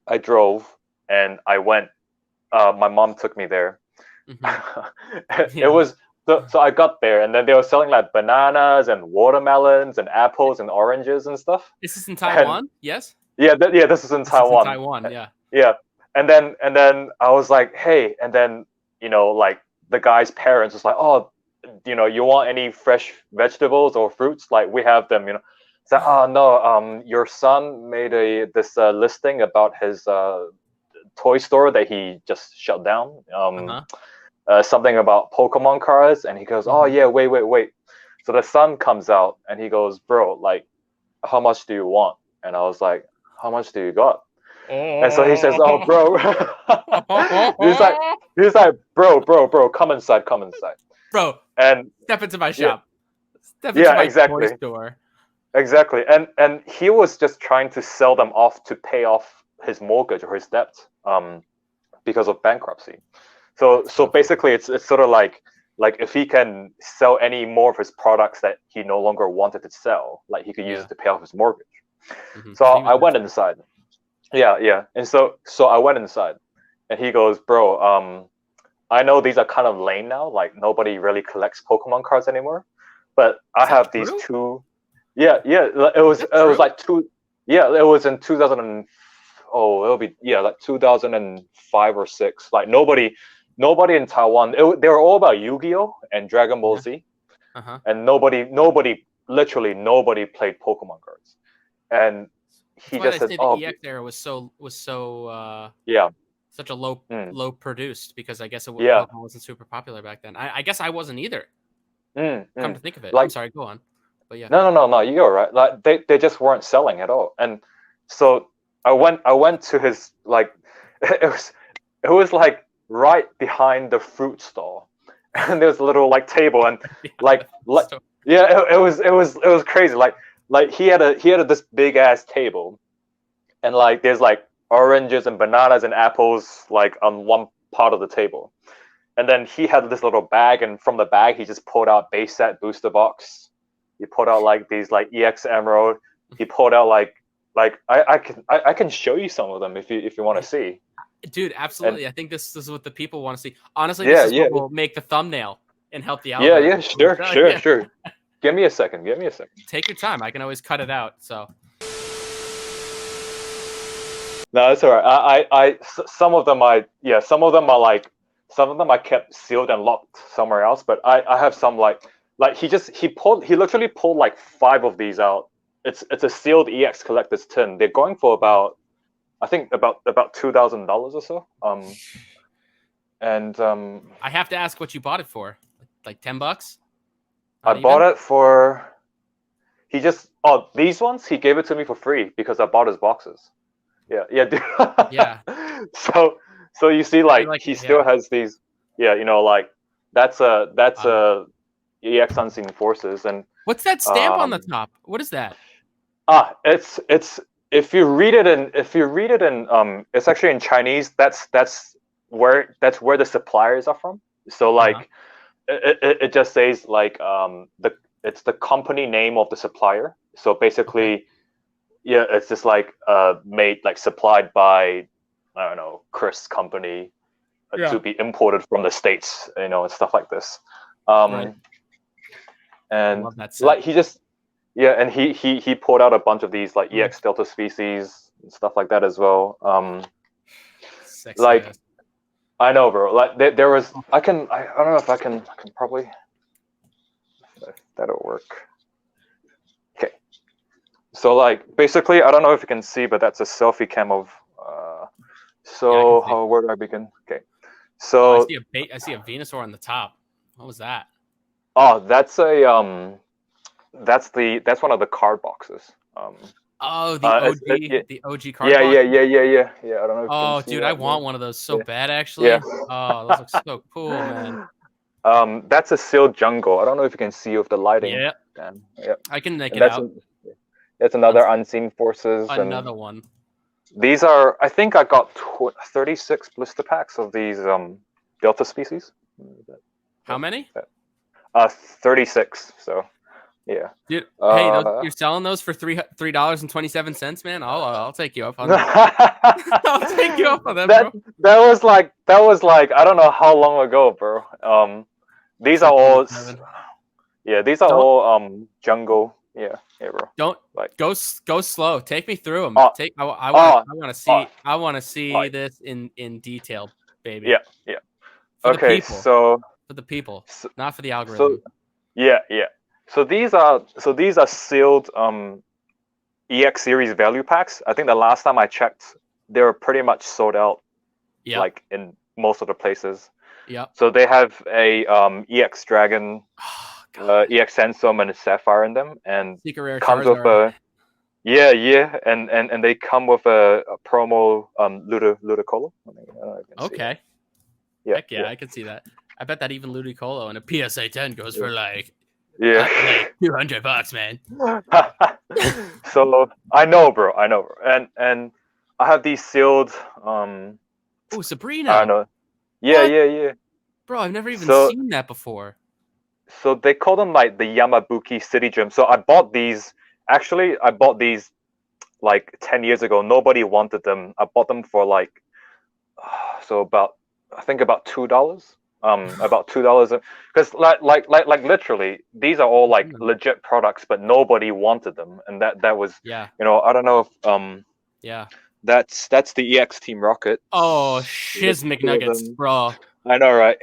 and I went. My mom took me there. Mm-hmm. It was so I got there and then they were selling like bananas and watermelons and apples and oranges and stuff. This is in Taiwan, and, yes? Yeah, this is in Taiwan. Taiwan, yeah. Yeah, and then I was like, hey, and then like the guy's parents was like, oh, you want any fresh vegetables or fruits? Like we have them, So, oh no, your son made this listing about his toy store that he just shut down. Uh-huh. Something about Pokemon cards, and he goes, "Oh yeah, wait." So the son comes out and he goes, "Bro, like, how much do you want?" And I was like, "How much do you got?" And so he says, "Oh, bro." he's like, bro, come inside. Bro, And step into my yeah, shop. Step into my exactly. toy store. Exactly. And he was just trying to sell them off to pay off his mortgage or his debt because of bankruptcy. So basically it's sort of like if he can sell any more of his products that he no longer wanted to sell, like he could use it to pay off his mortgage. So I went inside. Yeah. And so I went inside and he goes, "Bro, I know these are kind of lame now, like nobody really collects Pokemon cards anymore, but I have these two." Yeah, it was like two. Yeah, it was in 2000 and it'll be like 2005 or 6. Like nobody in Taiwan. They were all about Yu-Gi-Oh and Dragon Ball Z, and literally nobody played Pokemon cards. And he just says, the EX era was so such a low produced, because I guess Pokemon wasn't super popular back then. I guess I wasn't either. Come to think of it, I'm sorry. Go on. But yeah. No, you're right. Like they just weren't selling at all. And so I went to his, like, it was like right behind the fruit stall, and there's a little like table, and like it was crazy. Like he had this big ass table, and like there's like oranges and bananas and apples like on one part of the table, and then he had this little bag, and from the bag he just pulled out base set booster box. He pulled out like these like EX Emerald. He pulled out like I can show you some of them if you want to see. Dude, absolutely. And I think this is what the people want to see. Honestly, this is what will make the thumbnail and help the algorithm. Sure. Give me a second. Take your time. I can always cut it out. So. No, it's all right. Some of them I kept sealed and locked somewhere else, but I have some like he literally pulled like 5 of these out. It's a sealed EX collector's tin. They're going for about $2,000 or so. I have to ask what you bought it for. Like $10? I bought it for. These ones he gave it to me for free because I bought his boxes. Yeah, dude. Yeah. So you see, like he still has these. Yeah, like that's a EX Unseen Forces. And what's that stamp on the top? What is that? It's if you read it in it's actually in Chinese. That's where the suppliers are from. So like it just says like it's the company name of the supplier. So basically, it's just like made, like supplied by, I don't know, Chris company to be imported from the States, and stuff like this. And like he just and he pulled out a bunch of these like EX Delta species and stuff like that as well. Like I know, bro. Like there was I don't know if I can probably, if that'll work. Okay. So like basically, I don't know if you can see, but that's a selfie cam of where do I begin? Okay. So I see a Venusaur on the top. What was that? Oh, that's a that's one of the card boxes. The OG card box? Yeah. I don't know if you can see dude, that, I want one of those so bad, actually. Yeah. Oh, those look so cool, man. That's a sealed jungle. I don't know if you can see with the lighting. Yeah. Yeah. I can make it out. That's another Unseen Forces. Another one. These are, I think I got 36 blister packs of these Delta species. How many? 36. So, yeah. Dude, hey, you're selling those for $3.27, man. I'll take you up on that. I'll take you up on that, bro. That was like I don't know how long ago, bro. These are all all jungle. Yeah, bro. Don't go slow. Take me through them. I want to see this in detail, baby. Yeah. For okay, so for the people, not for the algorithm. So these are sealed EX series value packs. I think the last time I checked, they were pretty much sold out Yep. like in most of the places. Yep. So they have a EX Dragon, Oh, EX Sensum, and a Sapphire in them, and secret rare comes with Charizard. and they come with a promo Ludicolo. I don't know if you can see Okay. that. Yeah, Heck yeah, I can see that. I bet that even Ludicolo and a PSA 10 goes for like yeah. like $200, man. So I know, bro. And I have these sealed. Oh, I Sabrina. don't know. What? Yeah. Bro, I've never even So seen that before. so they call them like the Yamabuki City Gym. So I bought these. Actually, I bought these like 10 years ago. Nobody wanted them. I bought them for like so about I think about $2. About $2 because like literally these are all like legit products, but nobody wanted them, and that was Yeah. I don't know if Yeah. that's the EX Team Rocket. Oh, There's shiz two of McNuggets, them. bro. I know, right?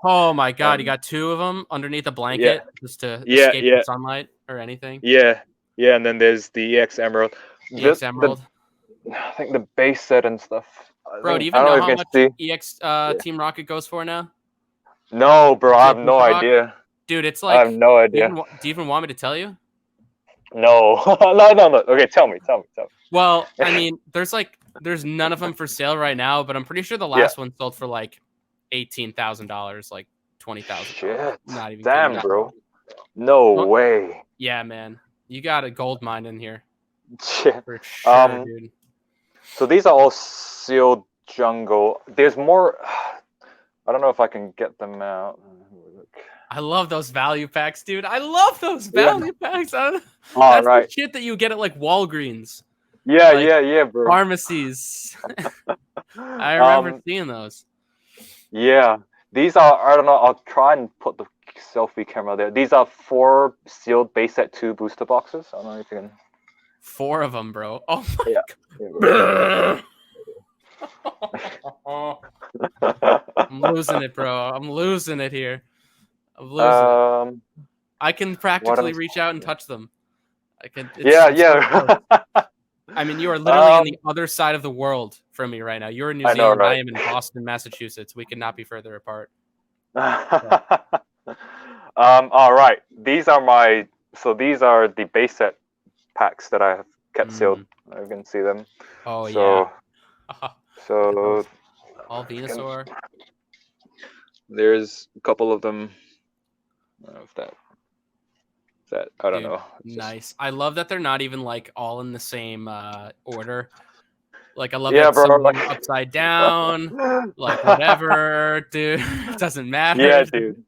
Oh my god, you um, got two of them underneath a yeah, blanket just to yeah, escape the yeah, sunlight or anything. yeah, yeah, and then there's the EX Emerald. EX The Emerald. I think the base set and stuff. Bro, do you I even don't know know if how you can much see. EX Yeah. Team Rocket goes for now? No, bro, I have Legit no booster box? idea. Dude, it's I have like no do you idea. even want me to tell you? No, no. Okay, tell me. Well, I mean, there's none of them for sale right now, but I'm pretty sure the Yeah. last one sold for like $18,000, like $20,000. Shit. Not even Damn, kidding. bro. No Well, way. yeah, man. You got a gold mine in here. Shit. For sure, dude. So these are all sealed jungle. There's more. I don't know if I can get them out. I love those value packs, dude. I love those value packs. That's the shit that you get at like Walgreens. Yeah, like yeah, bro. Pharmacies. I remember seeing those. Yeah, these are. I don't know. I'll try and put the selfie camera there. These are 4 sealed base set 2 booster boxes. I don't know if you can. 4 of them, bro. Oh my god. I'm losing it, bro. I'm losing it here. I'm losing it. I can practically reach out and touch them. I can. Yeah. I mean, you are literally on the other side of the world from me right now. You're in New Zealand. Right? I am in Boston, Massachusetts. We could not be further apart. All right. These are the base set packs that I have kept sealed. You can see them. Oh yeah. So all Venusaur. There's a couple of them. I don't know if that I don't know. Nice. I love that they're not even like all in the same order. Like I love that some of them are upside down. Like whatever, dude. It doesn't matter. Yeah, dude.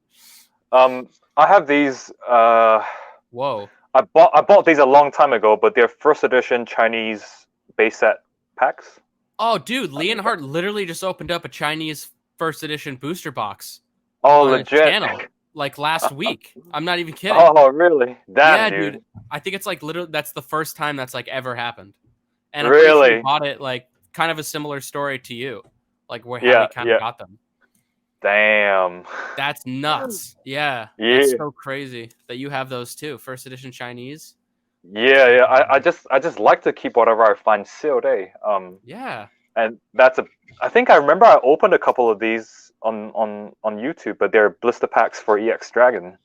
I have these. Whoa. I bought these a long time ago, but they're first edition Chinese base set packs. Oh, dude, Leonhardt literally just opened up a Chinese first edition booster box. Oh, on legit. His channel, like last week. I'm not even kidding. Oh, really? Damn, yeah, dude. I think it's like literally that's the first time that's like ever happened. And I'm really pretty sure bought it like kind of a similar story to you, like how he kind of got them. Damn. That's nuts. Yeah. That's so crazy that you have those too. First edition Chinese. Yeah. I just like to keep whatever I find sealed, Yeah. And I think I remember I opened a couple of these on YouTube, but they're blister packs for EX Dragon.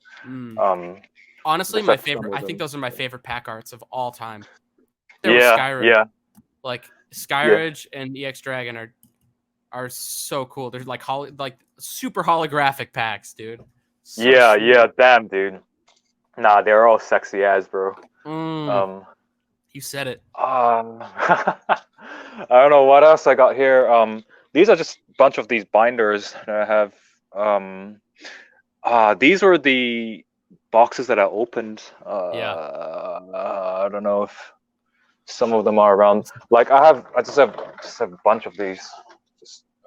Honestly, my favorite. I think those are my favorite pack arts of all time. Yeah. Like Skyridge and EX Dragon are so cool. They're like super holographic packs, dude. Yeah. Damn, dude. Nah, they're all sexy as, bro. You said it. I don't know what else I got here. These are just a bunch of these binders that I have. These were the boxes that I opened. I don't know if some of them are around. Like I just have a bunch of these.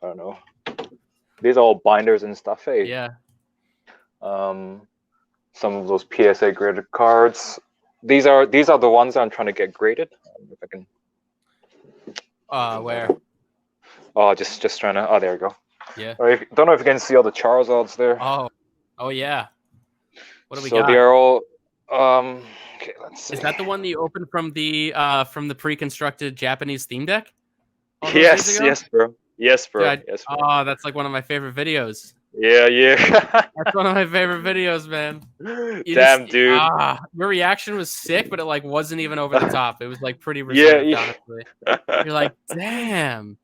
I don't know. These are all binders and stuff. Hey. Yeah. Some of those PSA graded cards. These are the ones I'm trying to get graded. If I can. Where? Oh, just trying to. Oh, there you go. Yeah. Don't know if you can see all the Charizards there. Oh yeah. What do we got? So they're all. Okay, let's see. Is that the one that you opened from the pre-constructed Japanese theme deck? Yes, bro. Yes, Dude, bro. Yes, bro. oh, that's like one of my favorite videos. Yeah, yeah. That's one of my favorite videos, man. You just Damn, dude. your reaction was sick, but it like wasn't even over the top. It was like pretty Yeah, reserved, yeah. honestly. You're like, damn.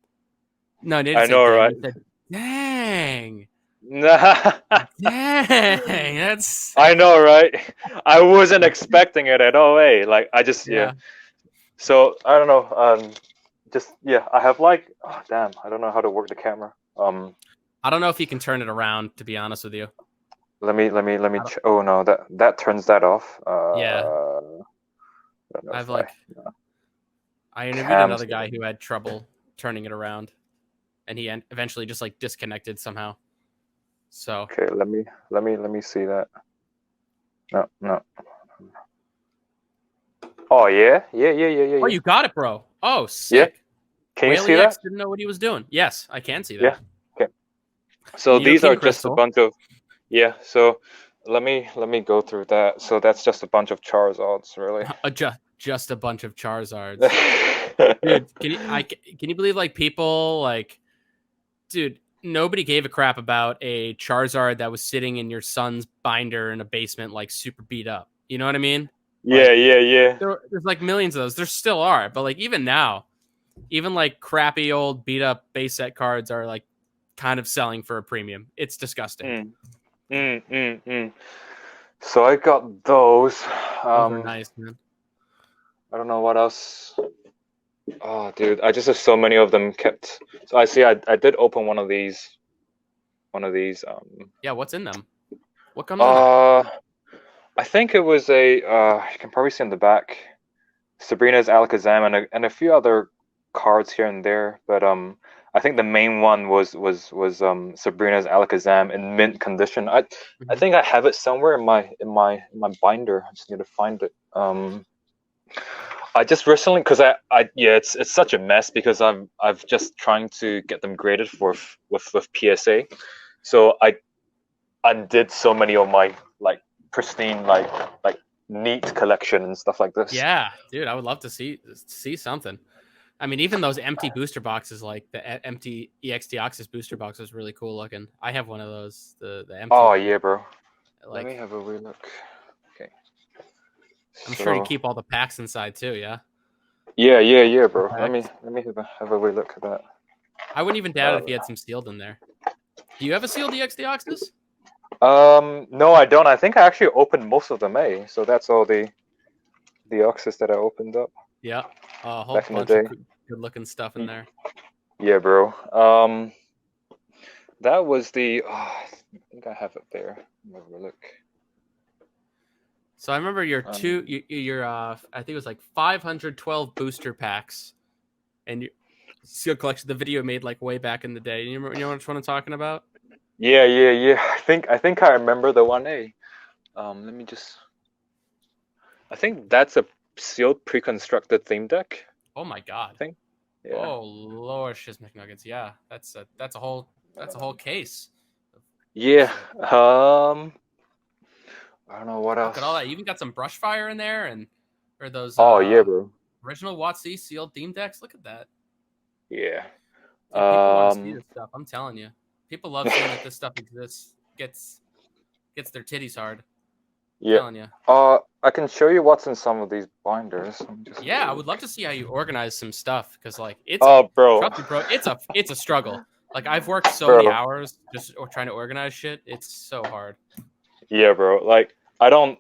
No, you didn't I say know, damn. right? You said, dang. Nah. Dang. That's I know, right? I wasn't expecting it at all. Like I just yeah. yeah. So I don't know. Just yeah. I have like oh damn. I don't know how to work the camera. I don't know if you can turn it around, to be honest with you. Let me. I don't- Oh no, that turns that off. yeah. I don't know I've if like I interviewed cams. another guy who had trouble turning it around, and he eventually just like disconnected somehow. So Okay, let me see that. No, no. Oh yeah, oh, yeah. you got it, bro. Oh, Yeah. sick. Can you Whale see that? EX didn't know what he was doing. Yes, I can see Yeah. that. Okay. And So you know these King are just a Crystal. bunch of yeah. So let me go through that. So that's just a bunch of Charizards, really. Just a bunch of Charizards. Dude, can you believe like people like dude, nobody gave a crap about a Charizard that was sitting in your son's binder in a basement like super beat up. You know what I mean? Yeah, Like yeah. there's like millions of those. There still are, but like even now, even like crappy old beat up base set cards are like kind of selling for a premium. It's disgusting. Mm. So I got those. Those are nice, man. I don't know what else. Oh, dude, I just have so many of them kept. So I see. I did open one of these. One of these. Yeah, what's in them? What comes in it? Uh, I think it was a. You can probably see in the back, Sabrina's Alakazam and a few other cards here and there. But I think the main one was Sabrina's Alakazam in mint condition. I Mhm. think I have it somewhere in my binder. I just need to find it. I just recently because I yeah it's such a mess because I've just trying to get them graded for with PSA, so I undid so many of my like pristine like neat collection and stuff like this. Yeah, dude, I would love to see something. I mean, even those empty booster boxes, like the empty EX Deoxys booster box, was really cool looking. I have one of those, the empty Oh one. yeah, bro. Let me Like, have a wee look. Okay. I'm sure you So keep all the packs inside too. Yeah. yeah, bro. Let me Packs. have a wee look at that. I wouldn't even doubt it if you had some sealed in there. Do you have a sealed EX Deoxys? No, I don't. I think I actually opened most of them, so that's all the Oxys that I opened up Yeah, a whole back in the bunch of day. good looking stuff in there. Yeah, bro. That was the. Oh, I think I have it there. Let me have a look. So I remember your I think it was like 512 booster packs, and your seal collection. The video made like way back in the day. You know which one I'm talking about? Yeah. I think I remember the one A. Let me just. I think that's a sealed pre-constructed theme deck. Oh my god. I think. Yeah. Oh Lord, Shiz McNuggets. Yeah, that's a whole case. Yeah. I don't know what Look else. at all that. You even got some brush fire in there, or those Oh yeah, bro. original WOTC sealed theme decks. Look at that. Yeah. Dude, people want to see this stuff. I'm telling you, people love seeing that this stuff exists. Gets their titties hard. I'm Yeah. telling you. I can show you what's in some of these binders. Yeah, I would love to see how you organize some stuff because like bro. trust me, bro, it's a struggle. Like I've worked so Bro. many hours just trying to organize shit. It's so hard. Yeah, bro. Like I don't.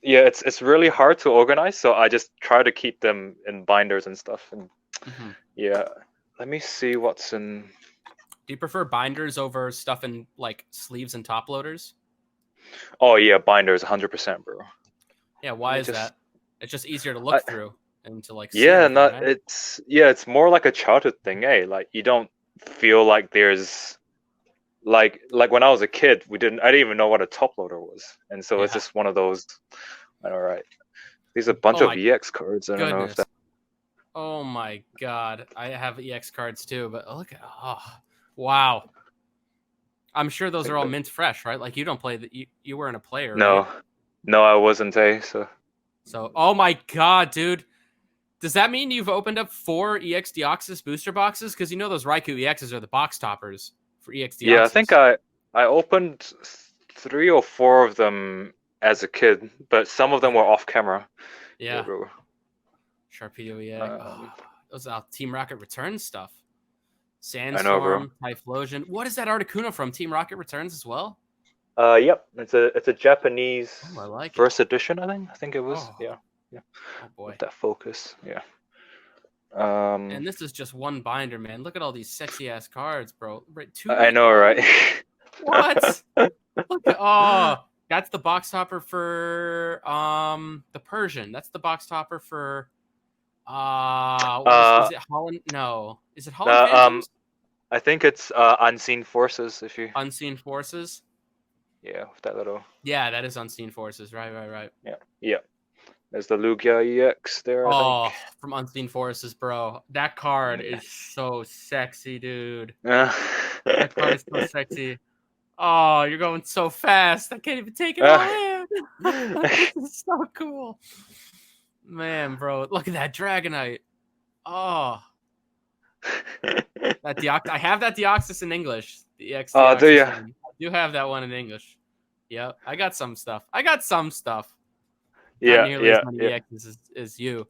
Yeah, it's really hard to organize. So I just try to keep them in binders and stuff. And yeah, let me see what's in. Do you prefer binders over stuff in like sleeves and top loaders? Oh yeah, binders, 100%, bro. Yeah, why is that? It's just easier to look through and to like see Yeah, everything, not right? it's more like a childhood thing, eh? Like you don't feel like there's like when I was a kid, I didn't even know what a top loader was, and so it's Yeah. just one of those. All right, these are a bunch Oh of my EX cards. I don't know if goodness. that. Oh my god. I have EX cards too, but look at wow. I'm sure those are all mint fresh, right? Like you don't play that you weren't a player, right? No, no, I wasn't, eh? So So oh my god, dude. Does that mean you've opened up 4 EX Deoxys booster boxes? Because you know those Raikou EXs are the box toppers for EX Deoxys. Yeah, I think I opened 3 or 4 of them as a kid, but some of them were off camera. Yeah. Bro. Sharpedo EX. Those Team Rocket Returns stuff. I know, Sandstorm, Typhlosion. What is that Articuno from? Team Rocket Returns as well? Yep. It's a Japanese I like first edition, I think it was. Oh. Yeah. Oh boy. With that focus. Yeah. And this is just one binder, man. Look at all these sexy ass cards, bro. Right, 2. I know, right? What? Look at that's the box topper for the Persian. That's the box topper for is it Holland? No. Is it Holland Phantoms? I think it's Unseen Forces if you Unseen Forces? Yeah, with that little. Yeah, that is Unseen Forces. Right. Yeah. There's the Lugia EX there, I think. From Unseen Forces, bro. That card is so sexy, dude. That card is so sexy. Oh, you're going so fast. I can't even take it all in. This is so cool. Man, bro. Look at that Dragonite. Oh. I have that Deoxys in English. The EX Deoxys. Do you? I do have that one in English. Yep. I got some stuff. Yeah, Not nearly as many EXs as you.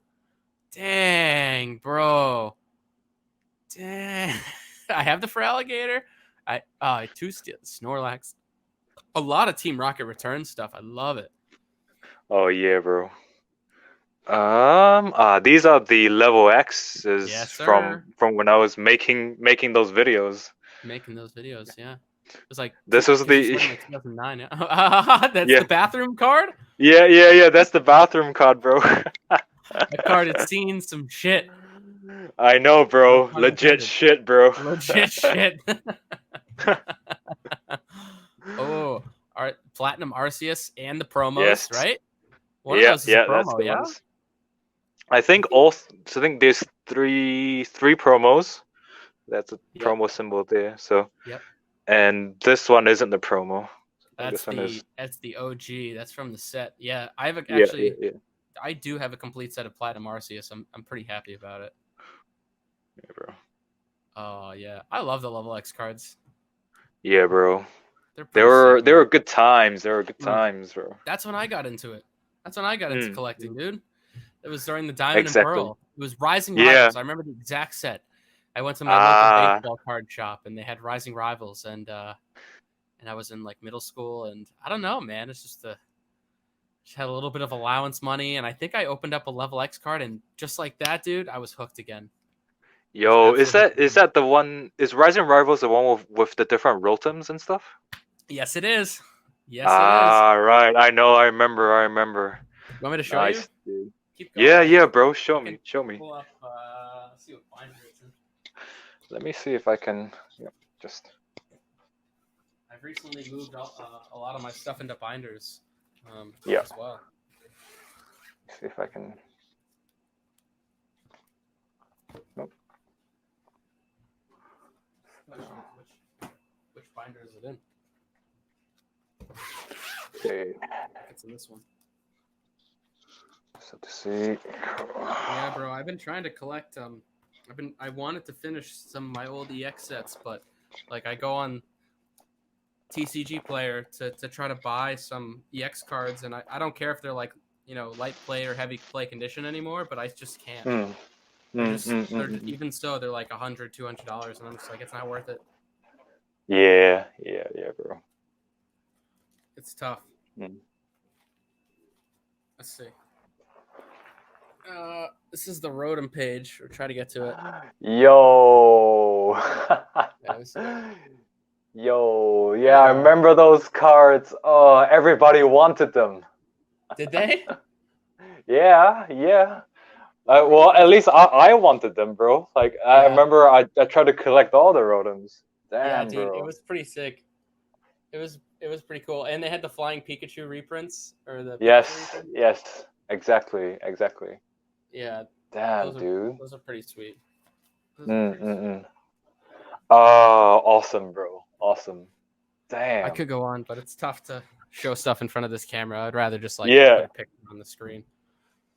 Dang, bro. Dang. I have the Feraligatr. I 2 steal Snorlax. A lot of Team Rocket Return stuff. I love it. Oh yeah, bro. These are the level X's from when I was making those videos. Yeah. It was like this was the 2009. That's the bathroom card? Yeah. That's the bathroom card, bro. That card had seen some shit. I know, bro. Legit shit, bro. Legit shit. All right, Platinum Arceus and the promos, right? One of those is a promo, that's the ones. I think there's three promos. That's a promo symbol there. So and this one isn't the promo. That's the OG. That's from the set. Yeah, I have I do have a complete set of Platinum Arceus. I'm pretty happy about it. Yeah, bro. Oh yeah, I love the level X cards. Yeah, bro. They were good times. Bro. That's when I got into it. That's when I got into collecting, dude. It was during the Diamond and Pearl. It was Rising Rivals. I remember the exact set. I went to my local baseball card shop and they had Rising Rivals, and I was in like middle school, and I don't know, man. It's just had a little bit of allowance money, and I think I opened up a level X card, and just like that, dude, I was hooked again. Yo, is that the one? Is Rising Rivals the one with the different Rotoms and stuff? Yes, it is. Yes, it is. Right. I know. I remember. You want me to show you? Dude. Keep going. Yeah, bro. Show me. Pull up, see what binder it's in. Let me see if I can. Just. I've recently moved a lot of my stuff into binders. As well. Let's see if I can. Nope. Which binder is it in? Okay. It's in this one. So to see. Yeah, bro. I've been trying to collect. I wanted to finish some of my old EX sets, but like I go on TCG Player to try to buy some EX cards, and I don't care if they're like light play or heavy play condition anymore, but I just can't. Even so, they're like $100, $200, and I'm just like, it's not worth it. Yeah, bro. It's tough. Let's see. This is the Rotom page. We'll try to get to it. Yo. Yo, yeah, I remember those cards. Oh, everybody wanted them. Did they? Yeah. Well, at least I wanted them, bro. Like, I remember I tried to collect all the Rotoms. Damn, dude, bro. It was pretty sick. It was pretty cool, and they had the Flying Pikachu reprints or the yes, exactly. Yeah. Damn, dude. Those are pretty sweet. Oh, awesome, bro. Awesome. Damn. I could go on, but it's tough to show stuff in front of this camera. I'd rather just put a picture on the screen.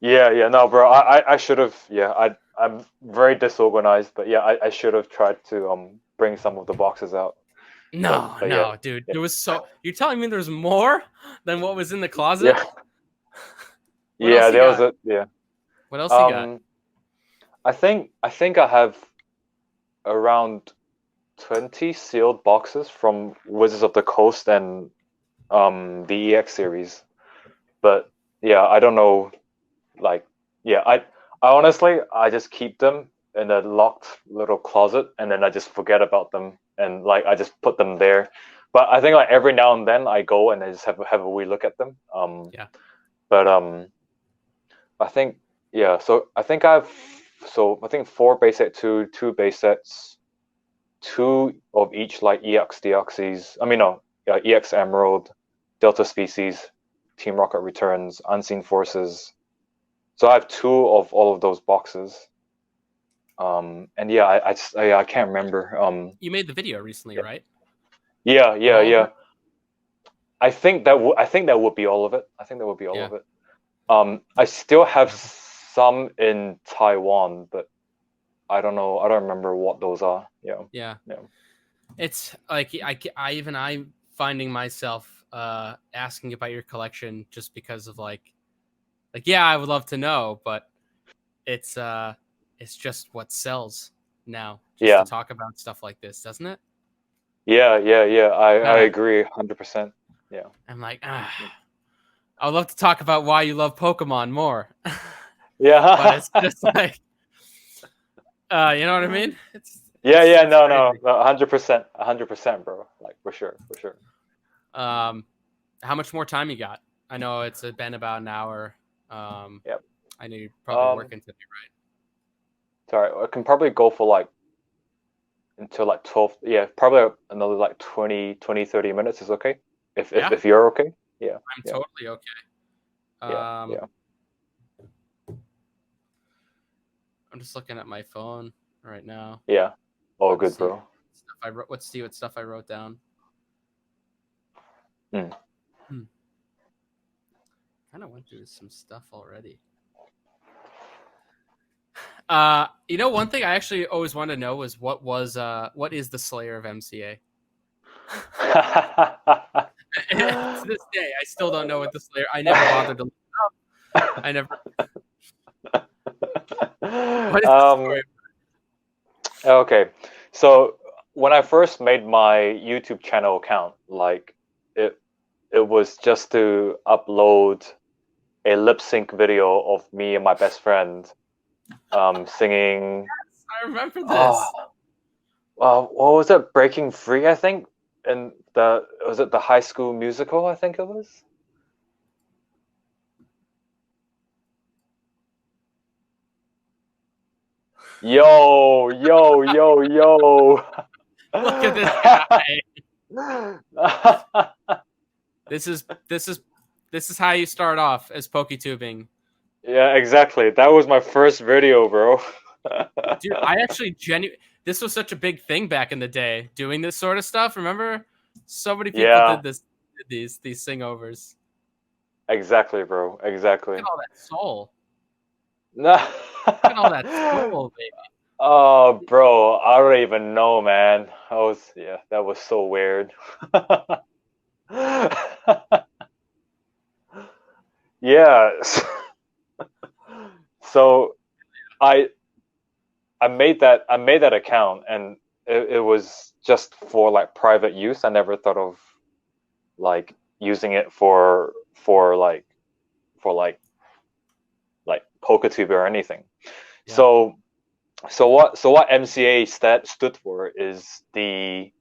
Yeah, no, bro. I should have. Yeah, I'm very disorganized, but yeah, I should have tried to bring some of the boxes out. No, But yeah, no, dude. yeah, There was so. You're telling me there's more than what was in the closet? yeah, What else yeah. you There was got? a yeah. What else you got? Um, I think I have around 20 sealed boxes from Wizards of the Coast and the EX series. But yeah, I don't know. Like, yeah, I honestly I just keep them in a locked little closet, and then I just forget about them, and like I just put them there. But I think like every now and then I go and I just have a wee look at them. Yeah. But I think yeah. So I think four base set two, two base sets, two of each like EX Deoxys. I mean no, yeah, EX Emerald, Delta Species, Team Rocket Returns, Unseen Forces. So I have two of all of those boxes. And yeah, I can't remember. You made the video recently, Yeah, right? yeah, Of yeah, all of yeah. it? I think that would be all of it. I think that would be all Yeah. of it. I still have some in Taiwan, but I don't know. I don't remember what those are. Yeah, Yeah. yeah, It's like I'm finding myself asking about your collection just because of like yeah, I would love to know, but it's just what sells now just to yeah, talk about stuff like this, doesn't it? yeah. I Uh, agree, 100%. Yeah, I'm like, I'd love to talk about why you love Pokemon more. But yeah, it's just like you know what I mean? It's yeah, yeah. it's No, no, crazy. no, 100%, 100%, bro. Like for sure, for sure. Um how much more time you got? I know it's been about an hour. Um Yep. I know you're probably Um, working today, right? sorry, I can probably go for like until like 12, yeah, probably another like 20, 30 minutes is okay, if if, Yeah, if you're okay. Yeah, I'm yeah, totally okay. yeah, yeah, I'm just looking at my phone right now. yeah. All Let's good, see bro. stuff I wrote. Let's see what stuff I wrote down. Mm. Hmm. Kind of went through some stuff already. One thing I actually always wanted to know was what is the Slayer of MCA? To this day, I still don't know what the Slayer. I never bothered to look it up. I never. What is the um story? okay, so when I first made my YouTube channel account, like it it was just to upload a lip sync video of me and my best friend singing. I remember Oh, this. what was it? Breaking Free, I think. And the was it the High School Musical? I think it was. Yo, yo, yo, yo. Look at this guy. This is this is this is how you start off as Poketubing. Yeah, exactly. That was my first video, bro. Dude, I actually this was such a big thing back in the day, doing this sort of stuff. Remember? So many people Yeah, did these sing overs. exactly, bro. Look Exactly. at all that soul. No. Look at all that soul, baby. Oh, bro, I don't even know, man. That was so weird. Yeah. So I I made that account, and it was just for like private use. I never thought of like using it for like Poketube or anything. Yeah. So so what MCA stood for is the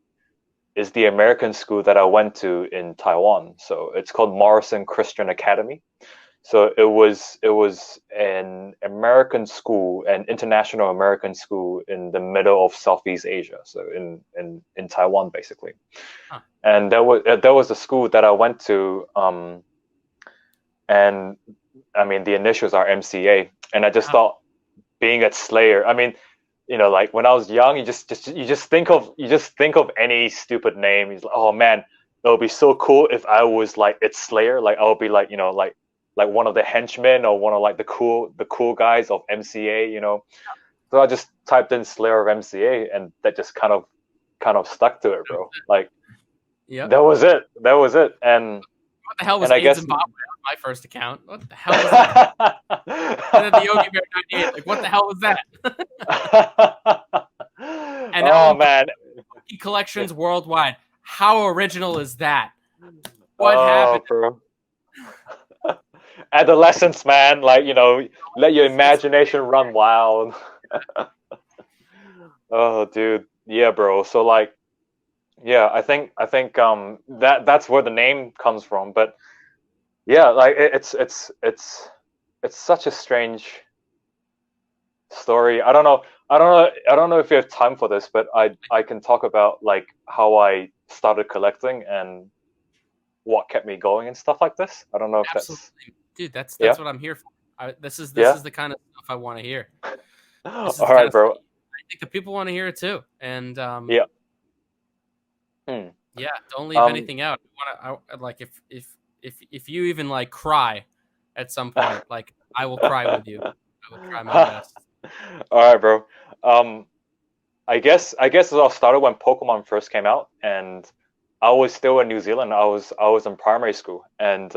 American school that I went to in Taiwan. So it's called Morrison Christian Academy. So it was an American school, an international American school in the middle of Southeast Asia, so in Taiwan basically. Huh. And that was the school that I went to, and I mean the initials are MCA, and I just Huh. thought being at Slayer, I mean, like when I was young, you just think of any stupid name. He's like, oh man, it would be so cool if I was like it's Slayer. Like I would be like, like one of the henchmen or one of like the cool guys of MCA, you know. So I just typed in Slayer of MCA, and that just kind of stuck to it, bro. Like, Yep. that was it. That was it. And What the hell was I AIDS guess Zimbabwe on my first account? What the hell was that? And then the Yogi Bear 98. Like, what the hell was that? And oh man. Collections worldwide. How original is that? What Oh, happened? bro. Adolescence, man. Like, you know, let your imagination run wild. Oh, dude. Yeah, bro. So like, yeah, I think that's where the name comes from. But yeah, like it's such a strange story. I don't know if you have time for this, but I can talk about like how I started collecting and what kept me going and stuff like this. I don't know if Absolutely. Dude, that's yeah. what I'm here for. This is Yeah. the kind of stuff I want to hear. All right, bro. I think the people want to hear it too. And Yeah. yeah, don't leave anything out. I like if you even like cry at some point, like I will cry with you. I will try my best. All right, bro. I guess it all started when Pokemon first came out, and I was still in New Zealand. I was in primary school, and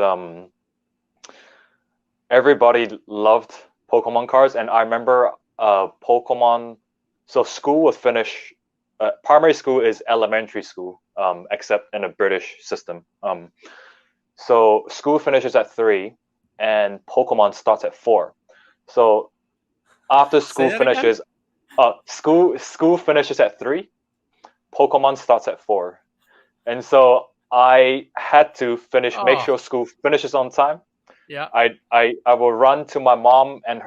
everybody loved Pokemon cards. And I remember Pokemon. So school would finish. Primary school is elementary school, except in a British system. So school finishes at 3, and Pokemon starts at 4. So after school finishes, school finishes at 3. Pokemon starts at 4, and so I had to make sure school finishes on time. Yeah. I will run to my mom and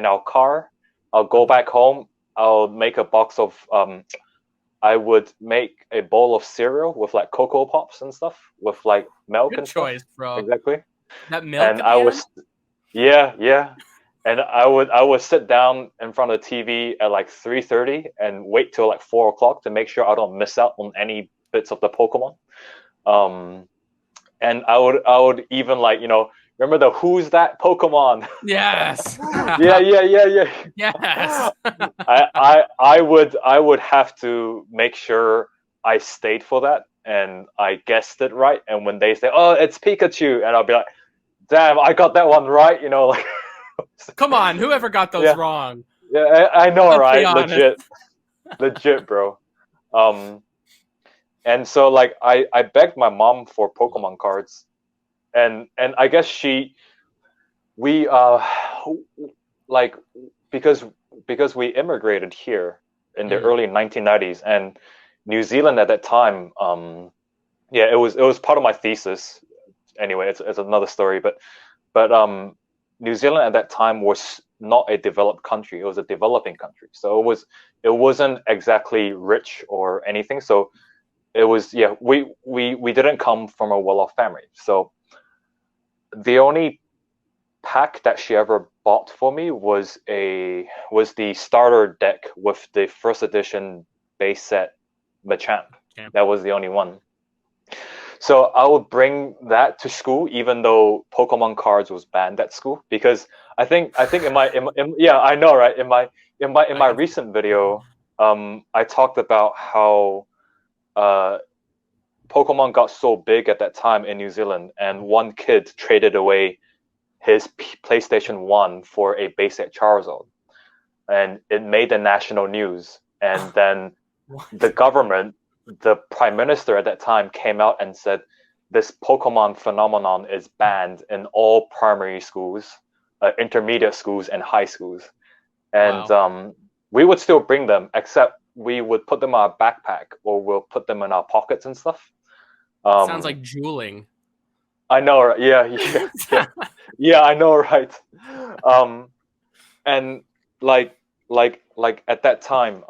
our car. I'll go back home. I'll make a box of I would make a bowl of cereal with like Cocoa Pops and stuff with like milk. Good and choice, stuff. Bro. Exactly. That milk. And I was yeah. And I would sit down in front of the TV at like 3:30 and wait till like 4 o'clock to make sure I don't miss out on any bits of the Pokemon. And I would even like, you know, remember the Who's That Pokemon? Yes. yeah. Yes. I would have to make sure I stayed for that and I guessed it right. And when they say, "Oh, it's Pikachu," and I'll be like, "Damn, I got that one right," you know, like. Come on, whoever got those wrong? Yeah, I know, Let's right? Legit, bro. And so like I begged my mom for Pokemon cards, and I guess we like because we immigrated here in the early 1990s, and New Zealand at that time, yeah, it was part of my thesis. Anyway, it's another story, but New Zealand at that time was not a developed country; it was a developing country. So it wasn't exactly rich or anything. So it was we didn't come from a well-off family. So the only pack that she ever bought for me was the starter deck with the first edition base set Machamp. Yeah. That was the only one. So I would bring that to school, even though Pokemon cards was banned at school, because I think in my yeah, I know, right? In my recent video, I talked about how Pokemon got so big at that time in New Zealand, and one kid traded away his PlayStation 1 for a basic Charizard, and it made the national news. And then the government, the prime minister at that time, came out and said this Pokemon phenomenon is banned in all primary schools, intermediate schools, and high schools. And we would still bring them, except we would put them in our backpack or we'll put them in our pockets and stuff. Sounds like juuling. I know, right? Yeah, I know, right? And like at that time,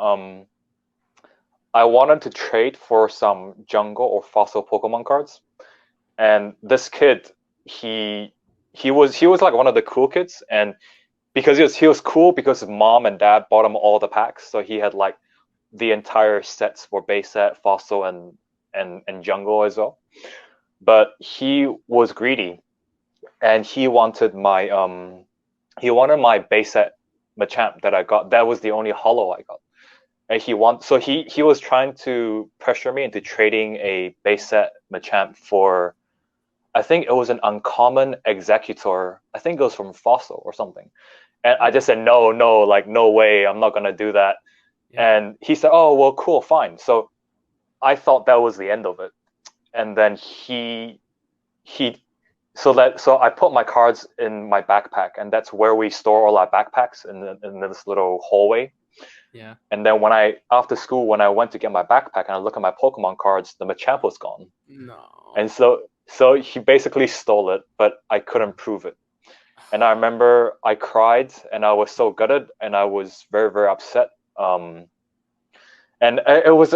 I wanted to trade for some jungle or fossil Pokemon cards, and this kid, he was like one of the cool kids, and because he was cool because his mom and dad bought him all the packs, so he had like the entire sets for base set, fossil, and jungle as well. But he was greedy, and he wanted my base set Machamp that I got. That was the only holo I got. And he was trying to pressure me into trading a base set Machamp for, I think it was an uncommon executor. I think it was from Fossil or something. And I just said no, like no way, I'm not gonna do that. Yeah. And he said, oh well, cool, fine. So I thought that was the end of it. And then so I put my cards in my backpack, and that's where we store all our backpacks in this little hallway. Yeah. And then after school, when I went to get my backpack and I look at my Pokemon cards, the Machamp was gone. No. And so he basically stole it, but I couldn't prove it. And I remember I cried and I was so gutted and I was very, very upset. And it was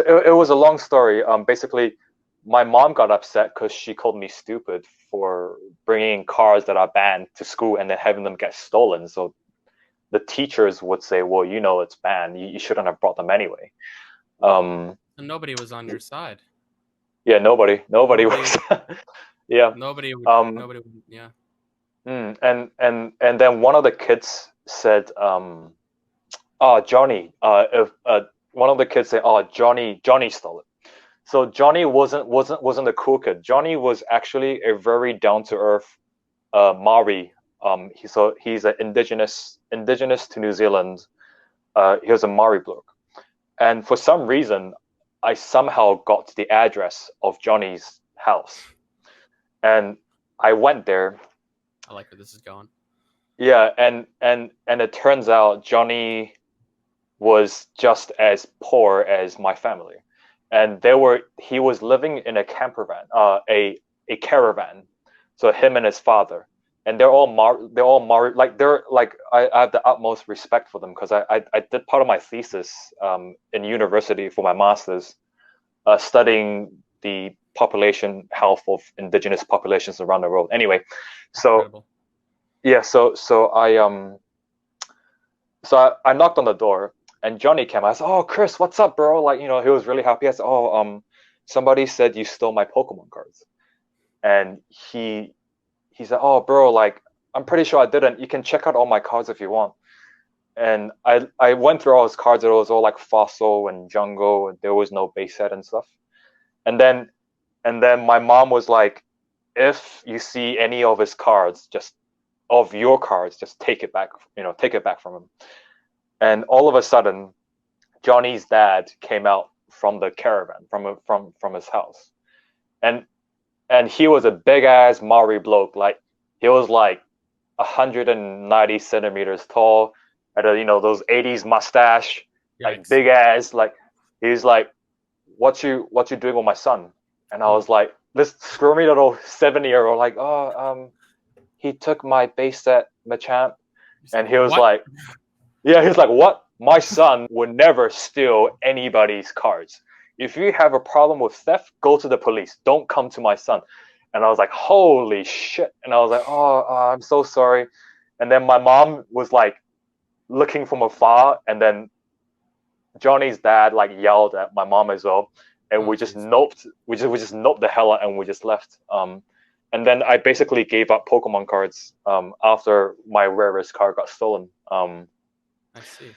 a long story. Basically, my mom got upset because she called me stupid for bringing cards that are banned to school and then having them get stolen. So the teachers would say, well, you know, it's banned. You shouldn't have brought them anyway. And nobody was on your side. Yeah, nobody was. Yeah. Nobody would, yeah. And then one of the kids said, oh, Johnny, one of the kids said, oh, Johnny stole it. So Johnny wasn't a cool kid. Johnny was actually a very down to earth Maori. He's an indigenous to New Zealand. He was a Maori bloke, and for some reason, I somehow got the address of Johnny's house, and I went there. I like where this is going. Yeah, and it turns out Johnny was just as poor as my family. And he was living in a camper van, a caravan. So him and his father, and they're all Maori. I have the utmost respect for them because I did part of my thesis in university for my master's, studying the population health of indigenous populations around the world. Anyway, so incredible. Yeah, so I knocked on the door. And Johnny came. I said, "Oh, Chris, what's up, bro?" Like, you know, he was really happy. I said, "Oh, somebody said you stole my Pokemon cards," and he said, "Oh, bro, like, I'm pretty sure I didn't. You can check out all my cards if you want." And I went through all his cards. It was all like Fossil and Jungle, and there was no base set and stuff. And then my mom was like, "If you see any of his cards, just take it back. You know, take it back from him." And all of a sudden, Johnny's dad came out from the caravan, from his house, and he was a big ass Maori bloke. Like, he was like 190 centimeters tall, had those 80s mustache, like big ass. Like, he's like, "What you doing with my son?" And I was like, this squirmy little 7-year-old, like, "Oh, he took my base set Machamp," and he was like. Yeah, he's like, "What? My son would never steal anybody's cards. If you have a problem with theft, go to the police. Don't come to my son." And I was like, "Holy shit!" And I was like, "Oh, I'm so sorry." And then my mom was like looking from afar, and then Johnny's dad like yelled at my mom as well, and we just noped the hell out, and we just left. And then I basically gave up Pokemon cards after my rarest card got stolen. I see.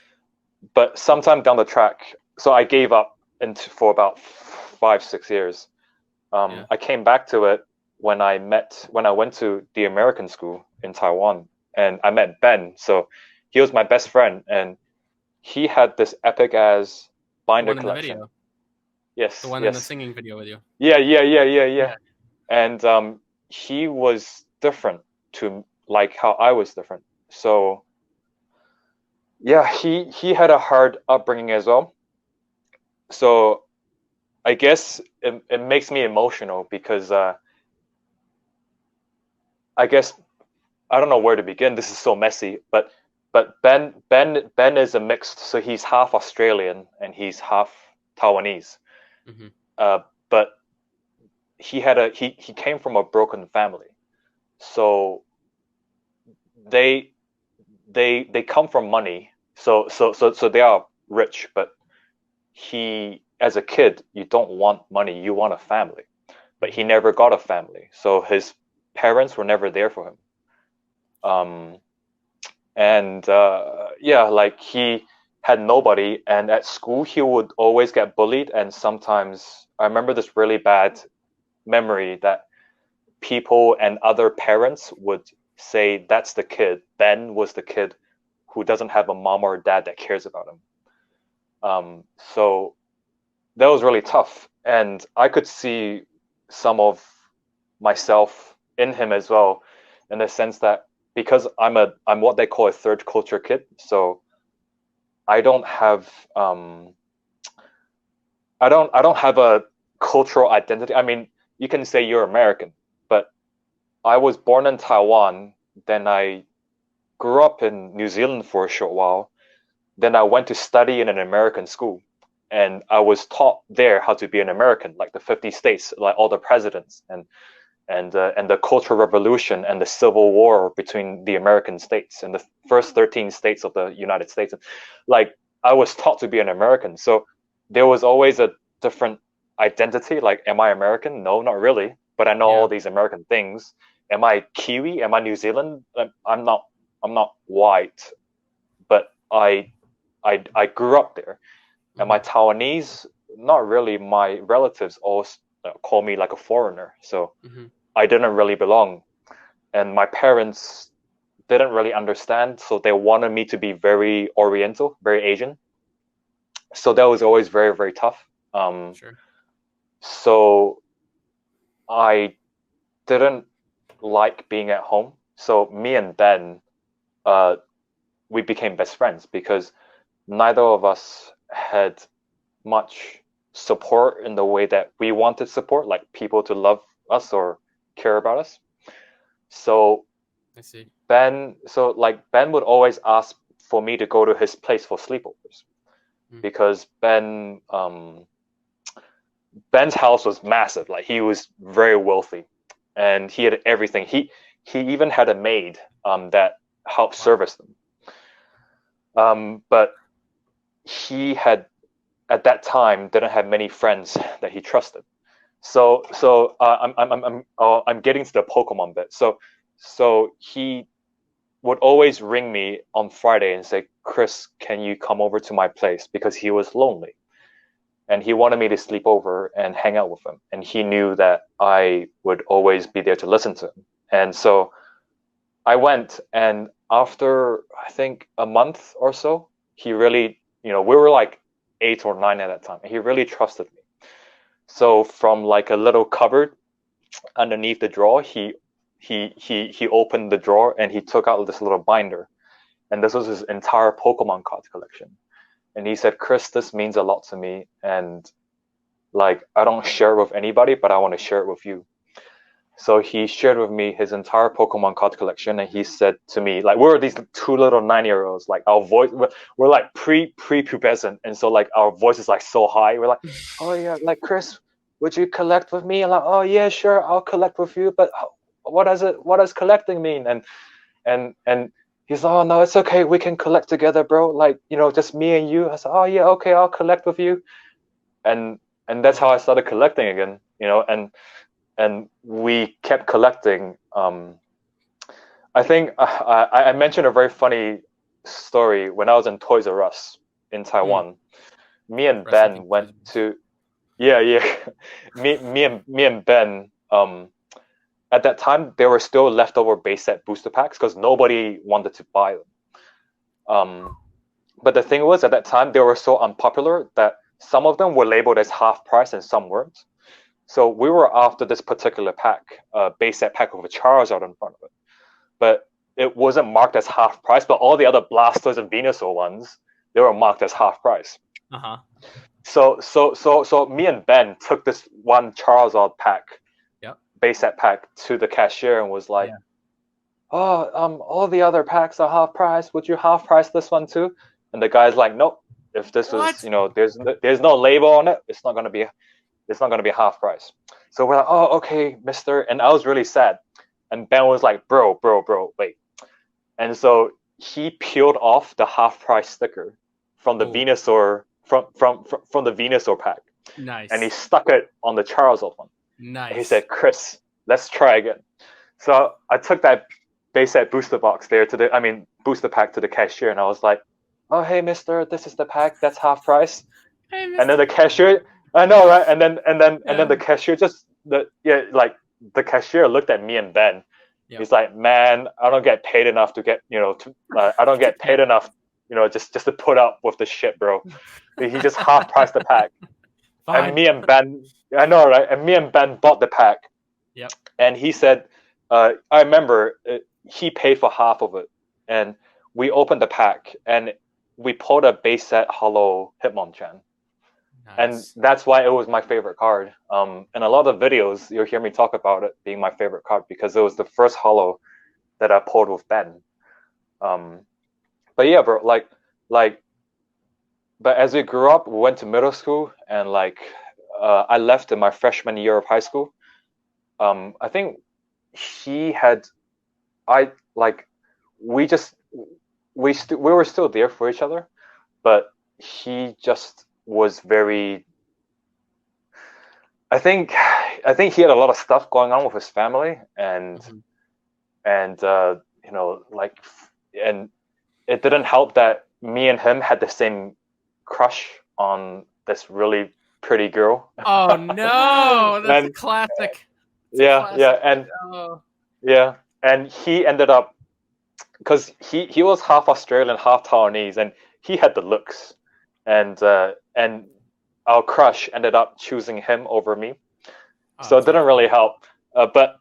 But sometime down the track, so I gave up for about 5-6 years. I came back to it when I went to the American school in Taiwan, and I met Ben. So he was my best friend, and he had this epic ass binder collection. The video. Yes, the one in the singing video with you. Yeah. And he was different to like how I was different. So. Yeah, he had a hard upbringing as well. So I guess it makes me emotional because I guess I don't know where to begin. This is so messy, but Ben is a mixed, so he's half Australian and he's half Taiwanese. Mm-hmm. But he came from a broken family, so they come from money. So they are rich, but as a kid, you don't want money, you want a family. But he never got a family. So his parents were never there for him. And yeah, like he had nobody, and at school he would always get bullied, and sometimes I remember this really bad memory that people and other parents would say, that's the kid. Ben was the kid who doesn't have a mom or a dad that cares about him. So that was really tough, and I could see some of myself in him as well, in the sense that because I'm what they call a third culture kid, so I don't have I don't have a cultural identity. I mean, you can say you're American, but I was born in Taiwan, then I grew up in New Zealand for a short while, then I went to study in an American school, and I was taught there how to be an American, like the 50 states, like all the presidents, and the Cultural Revolution and the Civil War between the American states and the first 13 states of the United States. Like, I was taught to be an American, so there was always a different identity. Like, am I American? No, not really. But I know all these American things. Am I Kiwi? Am I New Zealand? I'm not. I'm not white, but I grew up there. Am I Taiwanese? Not really. My relatives all call me like a foreigner, so I didn't really belong. And my parents didn't really understand, so they wanted me to be very Oriental, very Asian. So that was always very, very tough. Sure. So I didn't like being at home. So me and Ben, we became best friends because neither of us had much support in the way that we wanted support, like people to love us or care about us. So I see. Ben would always ask for me to go to his place for sleepovers because Ben's house was massive. Like, he was very wealthy and he had everything. He even had a maid that helped service them. But he had at that time didn't have many friends that he trusted. So I'm getting to the Pokemon bit. So he would always ring me on Friday and say, Chris, can you come over to my place? Because he was lonely. And he wanted me to sleep over and hang out with him. And he knew that I would always be there to listen to him. And so I went, and after, I think, a month or so, he really, we were like 8 or 9 at that time. He really trusted me. So from like a little cupboard underneath the drawer, he opened the drawer and he took out this little binder, and this was his entire Pokemon card collection. And he said, Chris, this means a lot to me, and like, I don't share it with anybody, but I want to share it with you. So he shared with me his entire Pokemon card collection, and he said to me, like, we were these 2 little 9-year-olds, like our voice, we're like pre-pubescent, and so like our voice is like so high. We're like, oh yeah, like, Chris, would you collect with me? I'm like, oh yeah, sure, I'll collect with you, but what does collecting mean? And he's like, oh no, it's okay, we can collect together, bro. Like, just me and you. I said, oh yeah, okay, I'll collect with you. And that's how I started collecting again, and we kept collecting. I think I mentioned a very funny story when I was in Toys R Us in Taiwan. Me and Ben went to, me and Ben. At that time, there were still leftover base set booster packs because nobody wanted to buy them. But the thing was, at that time, they were so unpopular that some of them were labeled as half price and some weren't. So we were after this particular pack, base set pack with a Charizard in front of it. But it wasn't marked as half price, but all the other Blastoise and Venusaur ones, they were marked as half price. Uh-huh. So me and Ben took this one Charizard pack, base set pack, to the cashier and was like, all the other packs are half price. Would you half price this one too? And the guy's like, nope. If this is, there's no label on it, it's not gonna be half price. So we're like, oh, okay, mister. And I was really sad. And Ben was like, bro, wait. And so he peeled off the half price sticker from the Venusaur from the Venusaur pack. Nice. And he stuck it on the Charizard one. Nice. And he said, Chris, let's try again. So I took that base set booster box there to the, I mean, booster pack to the cashier, and I was like, "Oh, hey, Mister, this is the pack. That's half price." Hey, And then Mister. the cashier, I know, right? And then Yeah. the cashier just like the cashier looked at me and Ben. Yep. He's like, "Man, I don't get paid enough to get I don't get paid enough just to put up with the shit, bro." He just half priced the pack, and Fine. me and Ben, I know, right? And me and Ben bought the pack, Yep. and he said, I remember he paid for half of it, and we opened the pack, and we pulled a base set hollow Hitmonchan. And Nice. that's why it was my favorite card. In a lot of videos, you'll hear me talk about it being my favorite card because it was the first hollow that I pulled with Ben. Um, but yeah, bro, like, but as we grew up, we went to middle school, and I left in my freshman year of high school. I think he had, I like, we just we were still there for each other, but he just was very. I think he had a lot of stuff going on with his family, and Mhm. and and it didn't help that me and him had the same crush on this really pretty girl. Oh no, that's a And classic. It's a yeah, classic. Oh. yeah, and he ended up because he was half Australian, half Taiwanese, and he had the looks, and our crush ended up choosing him over me. Oh, So it that's didn't really unfortunate. help. But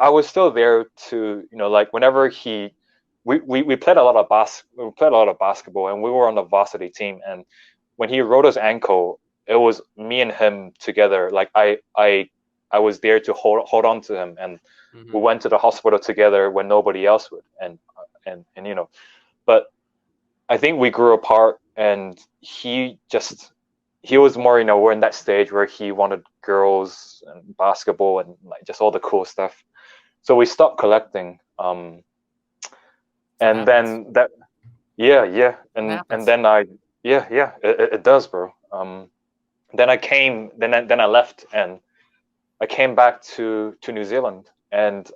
I was still there to like whenever we played a lot of basketball, and we were on the varsity team, and when he rolled his ankle, it was me and him together. Like I was there to hold on to him, and we Hmm. went to the hospital together when nobody else would, and but I think we grew apart, and he was more, we're in that stage where he wanted girls and basketball and like just all the cool stuff. So we stopped collecting. What And happens? then that, yeah, yeah, What and happens? then yeah, it does, bro. Then I left, and I came back to New Zealand, and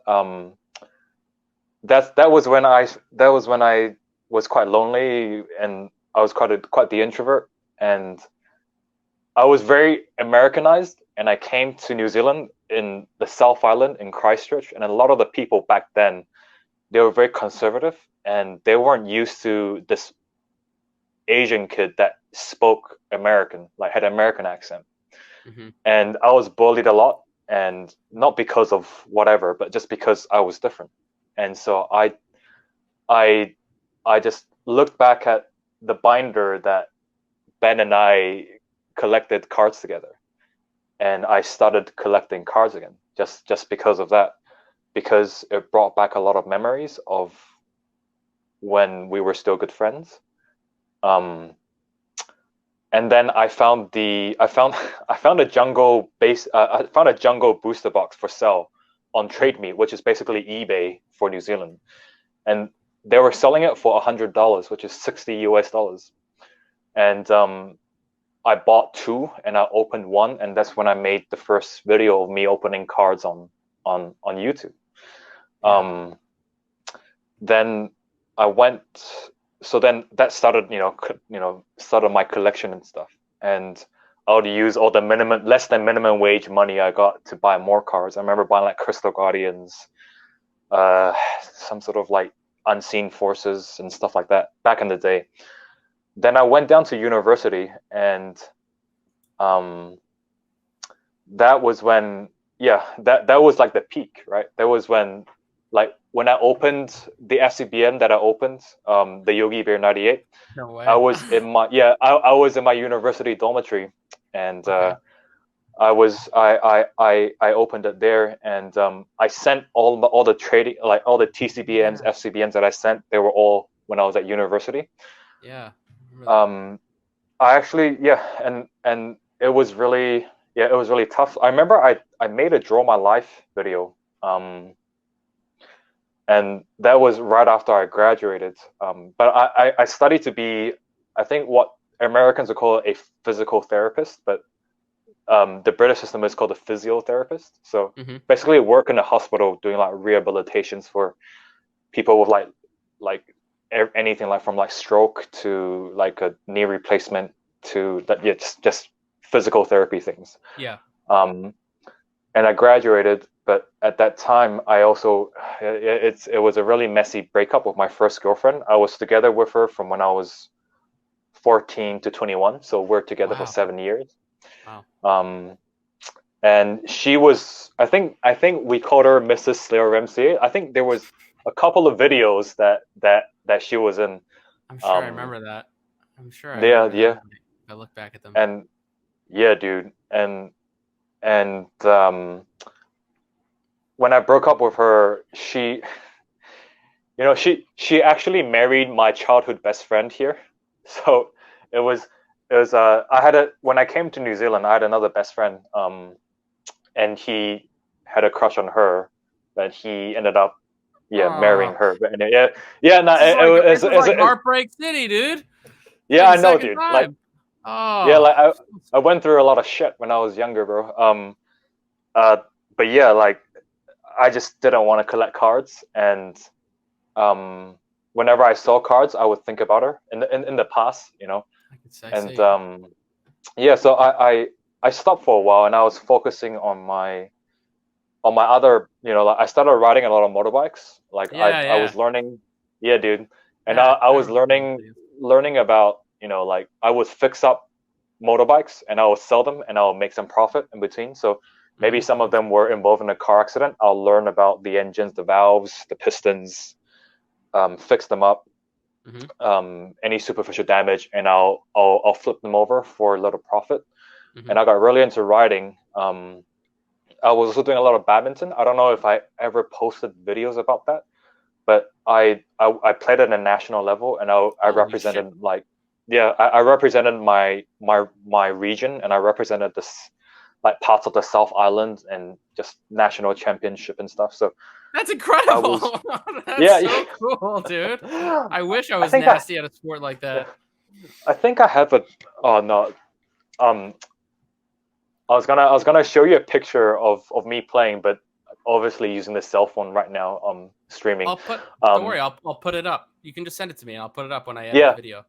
that was when I was quite lonely, and I was quite the introvert, and I was very Americanized, and I came to New Zealand in the South Island in Christchurch, and a lot of the people back then, they were very conservative, and they weren't used to this Asian kid that spoke American, like had an American accent. Hmm. And I was bullied a lot, and not because of whatever, but just because I was different. And so I I just looked back at the binder that Ben and I collected cards together, and I started collecting cards again, just because of that, because it brought back a lot of memories of when we were still good friends. Um, and then I found a jungle base I found a jungle booster box for sale on Trade Me, which is basically eBay for New Zealand, and they were selling it for $100, which is 60 US dollars. And I bought two, and I opened one, and that's when I made the first video of me opening cards on YouTube. Yeah. Um, then I went, so then that started, started my collection and stuff, and I would use all the less than minimum wage money I got to buy more cards. I remember buying like Crystal Guardians, some sort of like Unseen Forces and stuff like that back in the day. Then I went down to university, and um, that was when, yeah, that was like the peak, right? That was when, like, when I opened the FCBM that I opened, the Yogi Bear 98. No I way. was in my yeah, I was in my university dormitory, and Okay. I opened it there, and I sent all the trading, like all the TCBMs, Yeah. FCBMs that I sent. They were all when I was at university. Yeah. Remember that. Um, I actually, yeah, and it was really, yeah, it was really tough. I remember I made a draw my life video, and that was right after I graduated. But I studied to be, I think what Americans would call a physical therapist, but the British system is called a physiotherapist. So Mm-hmm. basically, work in a hospital doing like rehabilitations for people with like anything like from like stroke to like a knee replacement to that, yeah, just physical therapy things. Yeah. Um, and I graduated, but at that time, I also it was a really messy breakup with my first girlfriend. I was together with her from when I was 14 to 21, so we're together for Wow. 7 years. Wow. And she was, I think we called her Mrs. Slayerofmca. I think there was a couple of videos that she was in. I'm sure I Um, remember that. I'm sure I yeah, remember that. yeah, If I look back at them. and yeah, dude, and when I broke up with her, she actually married my childhood best friend here. So it was I had a when I came to New Zealand, I had another best friend, and he had a crush on her, but he ended up, yeah, marrying Oh, her. But yeah, yeah, no, this is like Heartbreak City, dude. It's yeah, like I the know, second dude. Like, time. yeah, Oh, like I went through a lot of shit when I was younger, bro. Uh, but yeah, like I just didn't want to collect cards, and um, whenever I saw cards, I would think about her in the past, I and see. yeah, so I stopped for a while, and I was focusing on my other, like I started riding a lot of motorbikes. Like Yeah, I yeah, was learning, yeah, dude, and yeah. I I was remember those videos. learning about, like I would fix up motorbikes and I would sell them and I'll make some profit in between. So maybe some of them were involved in a car accident. I'll learn about the engines, the valves, the pistons, fix them up, Mm-hmm. any superficial damage, and I'll flip them over for a little profit. Mm-hmm. And I got really into riding. I was also doing a lot of badminton. I don't know if I ever posted videos about that, but I played at a national level, and I Holy shit! represented like, yeah, I represented my region, and I represented this like parts of the South Island and just national championship and stuff. So That's I was, incredible. That's yeah, so cool, dude. I wish I I was think nasty at a sport like yeah, that. I think I have a, oh no, um I was gonna show you a picture of me playing, but obviously using the cell phone right now, streaming. I'll put. Don't Um, worry. I'll put it up. You can just send it to me, and I'll put it up when I edit the yeah, video.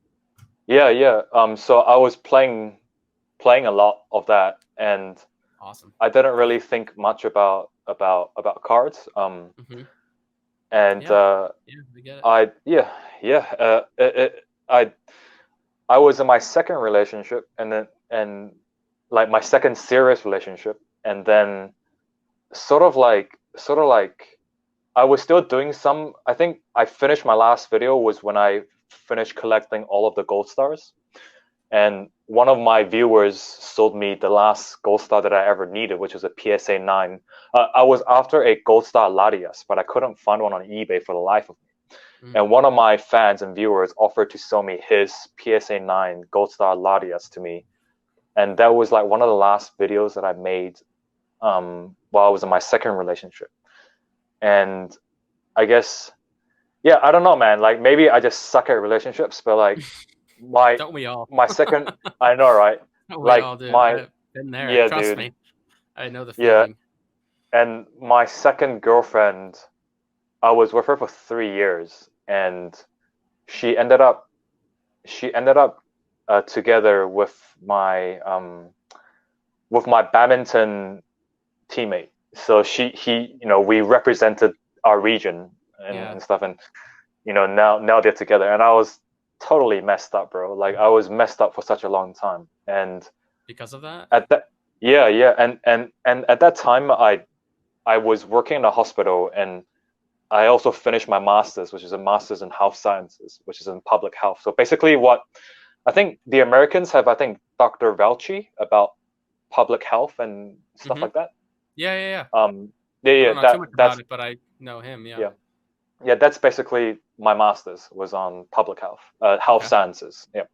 yeah, yeah. So I was playing a lot of that, and Awesome. I didn't really think much about cards. Mm-hmm. And Yeah. Yeah. We get it. I yeah, yeah. I was in my second relationship, and like my second serious relationship, and then sort of like I was still doing some. I think I finished my last video was when I finished collecting all of the gold stars, and one of my viewers sold me the last gold star that I ever needed, which was a PSA 9. I was after a gold star Latias, but I couldn't find one on eBay for the life of me. Mm. And one of my fans and viewers offered to sell me his PSA 9 gold star Latias to me, and that was like one of the last videos that I made while I was in my second relationship. And I guess, yeah, I don't know, man. Like maybe I just suck at relationships, but like my Don't we all? my second, I know, right? We Like all do. my, I've been there. yeah, Trust dude, me. I know the yeah. feeling. And my second girlfriend, I was with her for 3 years, and she ended up she ended up together with my badminton teammate. So we represented our region and, Yeah. and stuff, and now they're together, and I was totally messed up, bro. Like I was messed up for such a long time, and Because of that? at that, yeah, yeah, and at that time, I was working in a hospital, and I also finished my master's, which is a master's in health sciences, which is in public health. So basically, what I think the Americans have, I think Dr. Velchi about public health and stuff Mm-hmm. like that. Yeah, yeah, yeah. Yeah, I yeah, don't know too much about that's it, but I know him. Yeah. yeah, yeah, that's basically my master's was on public health, health Okay. sciences. Yeah,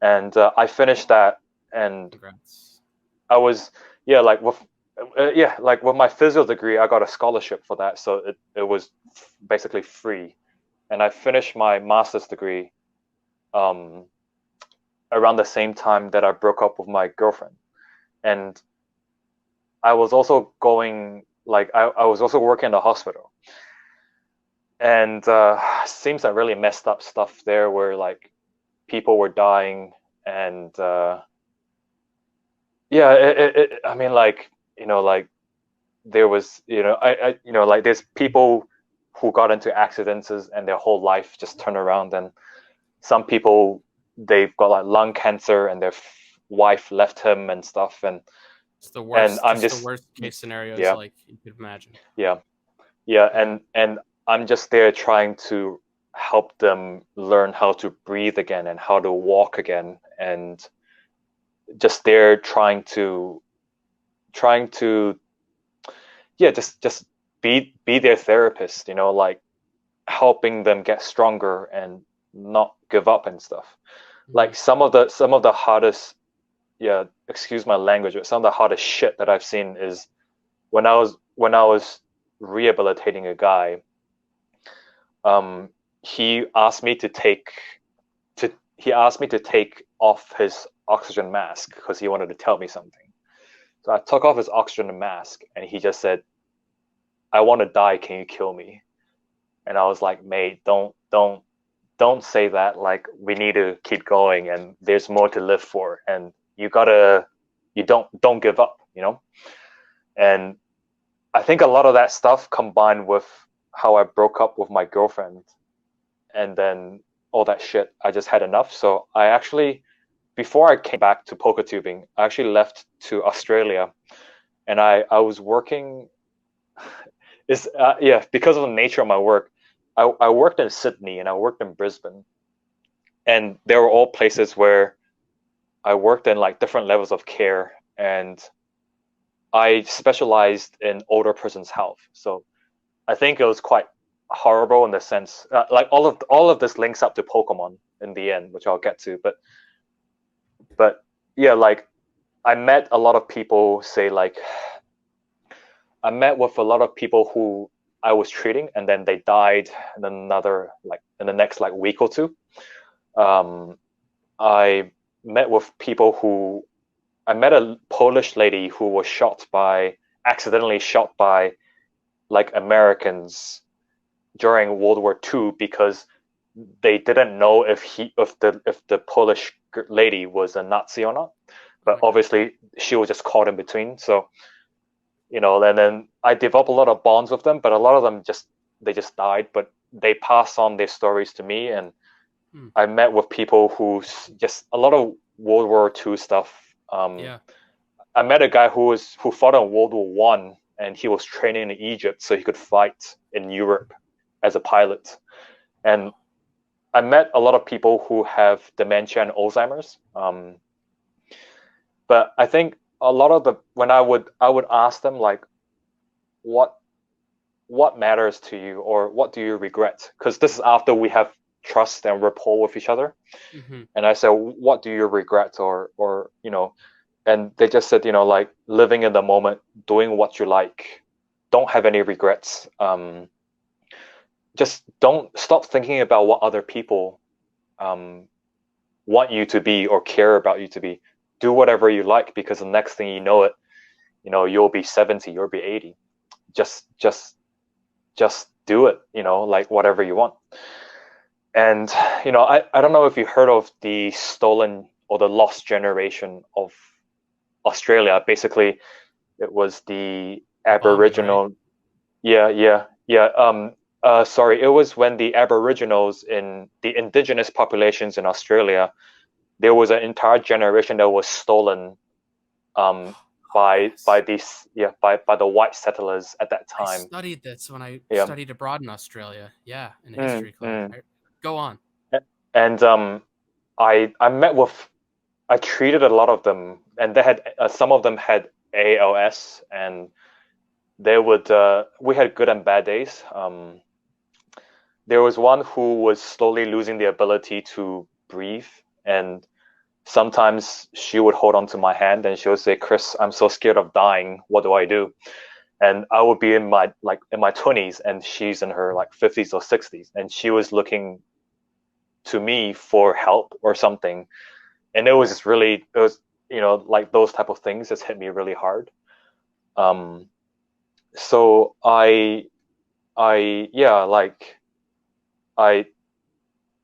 and I finished that, and Congrats. I was, yeah, like with my physio degree, I got a scholarship for that, so it was basically free, and I finished my master's degree um, around the same time that I broke up with my girlfriend, and I was also going, like, I was also working in the hospital, and seems like really messed up stuff there, where like people were dying, and yeah, I mean, like, like there was, like there's people who got into accidents and their whole life just turned around, and some people, they've got like lung cancer and their wife left him and stuff, and It's the and worst, I'm just the just, worst case scenarios yeah, like you could imagine. yeah, yeah, Yeah. and I'm just there trying to help them learn how to breathe again and how to walk again, and just there trying to yeah, just be their therapist, like helping them get stronger and not give up and stuff. Like some of the hardest, yeah, excuse my language, but some of the hardest shit that I've seen is when I was rehabilitating a guy. um he asked me to take off his oxygen mask because he wanted to tell me something. So I took off his oxygen mask, and he just said, "I want to die, can you kill me?" And I was like, "Mate, don't say that. Like, we need to keep going, and there's more to live for, and you don't give up, And I think a lot of that stuff combined with how I broke up with my girlfriend, and then all that shit, I just had enough. So I actually, before I came back to Poketubing, I actually left to Australia, and I was working. Is Yeah, because of the nature of my work, I worked in Sydney and I worked in Brisbane, and they were all places where I worked in like different levels of care, and I specialized in older person's health. So I think it was quite horrible in the sense, like all of this links up to Pokemon in the end, which I'll get to. But yeah, like I met a lot of people. Say like I met with a lot of people who I was treating, and then they died in another, like in the next like week or two. Um, I met with people who I met a Polish lady who was accidentally shot by like Americans during World War II, because they didn't know if the Polish lady was a Nazi or not. Oh But my god. obviously she was just caught in between. So, and then I developed a lot of bonds with them, but a lot of them just died, but they passed on their stories to me. And Hmm. I met with people who just a lot of World War II stuff. Yeah. I met a guy who fought in World War One, and he was training in Egypt so he could fight in Europe as a pilot. And I met a lot of people who have dementia and Alzheimer's. But I think a lot of when I would ask them like, what matters to you, or what do you regret? Because this is after we have trust and rapport with each other. Hmm. And I said, what do you regret, or and they just said, like living in the moment, doing what you like, don't have any regrets. Just don't stop thinking about what other people um, want you to be or care about you to be. Do whatever you like, because the next thing you know it, you'll be 70, you'll be 80. Just do it, like whatever you want. And I don't know if you heard of the stolen or the lost generation of Australia. Basically, it was the The bombing, right? Aboriginal. Yeah, yeah, yeah. Sorry, it was when the Aboriginals in the indigenous populations in Australia, there was an entire generation that was stolen um, Oh by yes. these, yeah, by the white settlers at that I time. studied this when I Yeah. studied abroad in Australia. Yeah, in a Mm, history class. mm. Go on. And I met with I treated a lot of them, and they had some of them had ALS, and they would we had good and bad days. There was one who was slowly losing the ability to breathe, and sometimes she would hold onto my hand and she would say, "Chris, I'm so scared of dying. What do I do?" And I would be in my 20s, and she's in her like 50s or 60s, and she was looking to me for help or something. And it was just really, like those type of things just hit me really hard. So yeah, like I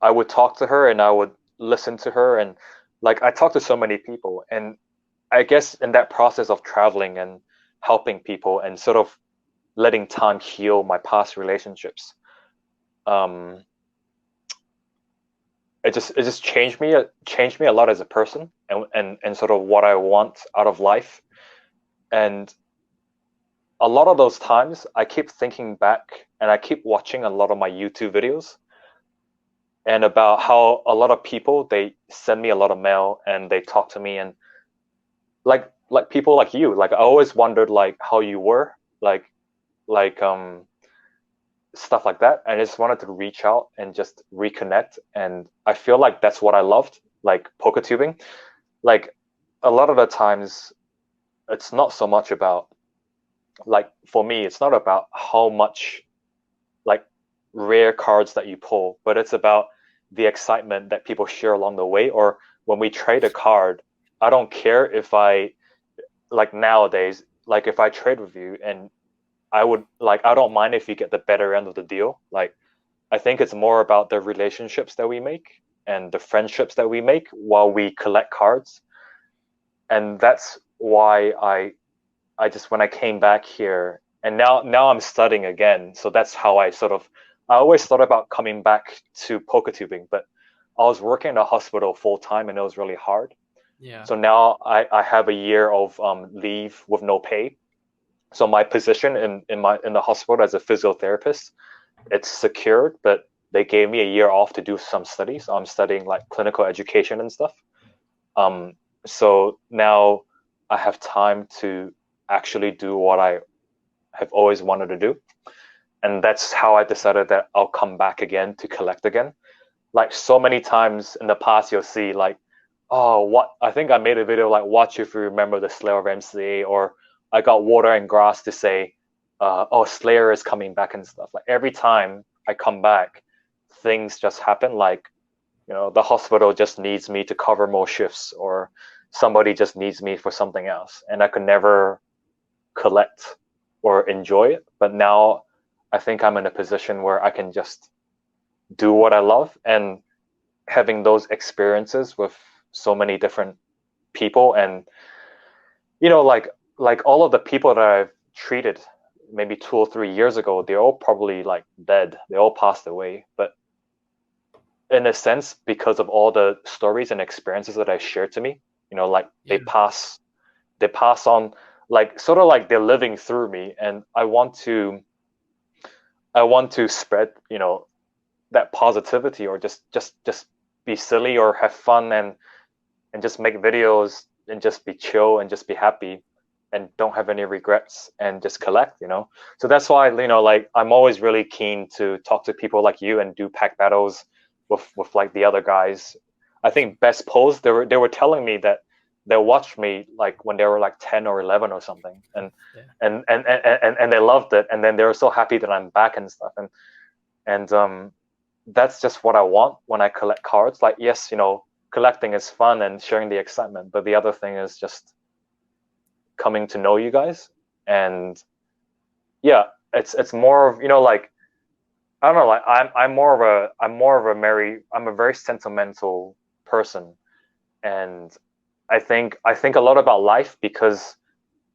I would talk to her and I would listen to her, and like I talked to so many people, and I guess in that process of traveling and helping people and sort of letting time heal my past relationships, um, it just changed me a lot as a person, and sort of what I want out of life. And a lot of those times I keep thinking back and I keep watching a lot of my YouTube videos and about how a lot of people, they send me a lot of mail and they talk to me, and like people like you, like I always wondered like how you were, like stuff like that. And I just wanted to reach out and just reconnect, and I feel like that's what I loved, like Poketubing. Like a lot of the times it's not so much about, like for me it's not about how much like rare cards that you pull, but it's about the excitement that people share along the way. Or when we trade a card, I don't care if I, like nowadays, like if I trade with you, and I don't mind if you get the better end of the deal. Like I think it's more about the relationships that we make and the friendships that we make while we collect cards. And that's why I just, when I came back here, and now I'm studying again, so that's how I always thought about coming back to Poketubing, but I was working in a hospital full time and it was really hard. Yeah. So now I have a year of leave with no pay. So my position in the hospital as a physiotherapist, it's secured, but they gave me a year off to do some studies. I'm studying like clinical education and stuff. Um, so now I have time to actually do what I have always wanted to do. And that's how I decided that I'll come back again to collect again. Like so many times in the past, you'll see like, oh, what, I think I made a video like, watch if you remember the Slayerofmca, or I got water and grass to say, oh, Slayer is coming back and stuff. Like every time I come back, things just happen. Like, the hospital just needs me to cover more shifts, or somebody just needs me for something else, and I could never collect or enjoy it. But now I think I'm in a position where I can just do what I love, and having those experiences with so many different people, and like all of the people that I've treated maybe 2 or 3 years ago, they're all probably like dead, they all passed away. But in a sense, because of all the stories and experiences that I shared to me, like Yeah. they pass on, like sort of like they're living through me, and I want to spread, that positivity, or just be silly or have fun, and just make videos and just be chill and just be happy and don't have any regrets and just collect. So that's why, like I'm always really keen to talk to people like you and do pack battles with like the other guys. I think Best Pose, they were telling me that they watched me like when they were like 10 or 11 or something, and Yeah. and they loved it, and then they were so happy that I'm back and stuff. And that's just what I want when I collect cards. Like, yes, collecting is fun and sharing the excitement, but the other thing is just coming to know you guys. And yeah, it's more of, like, I don't know, like I'm a very sentimental person. And I think a lot about life, because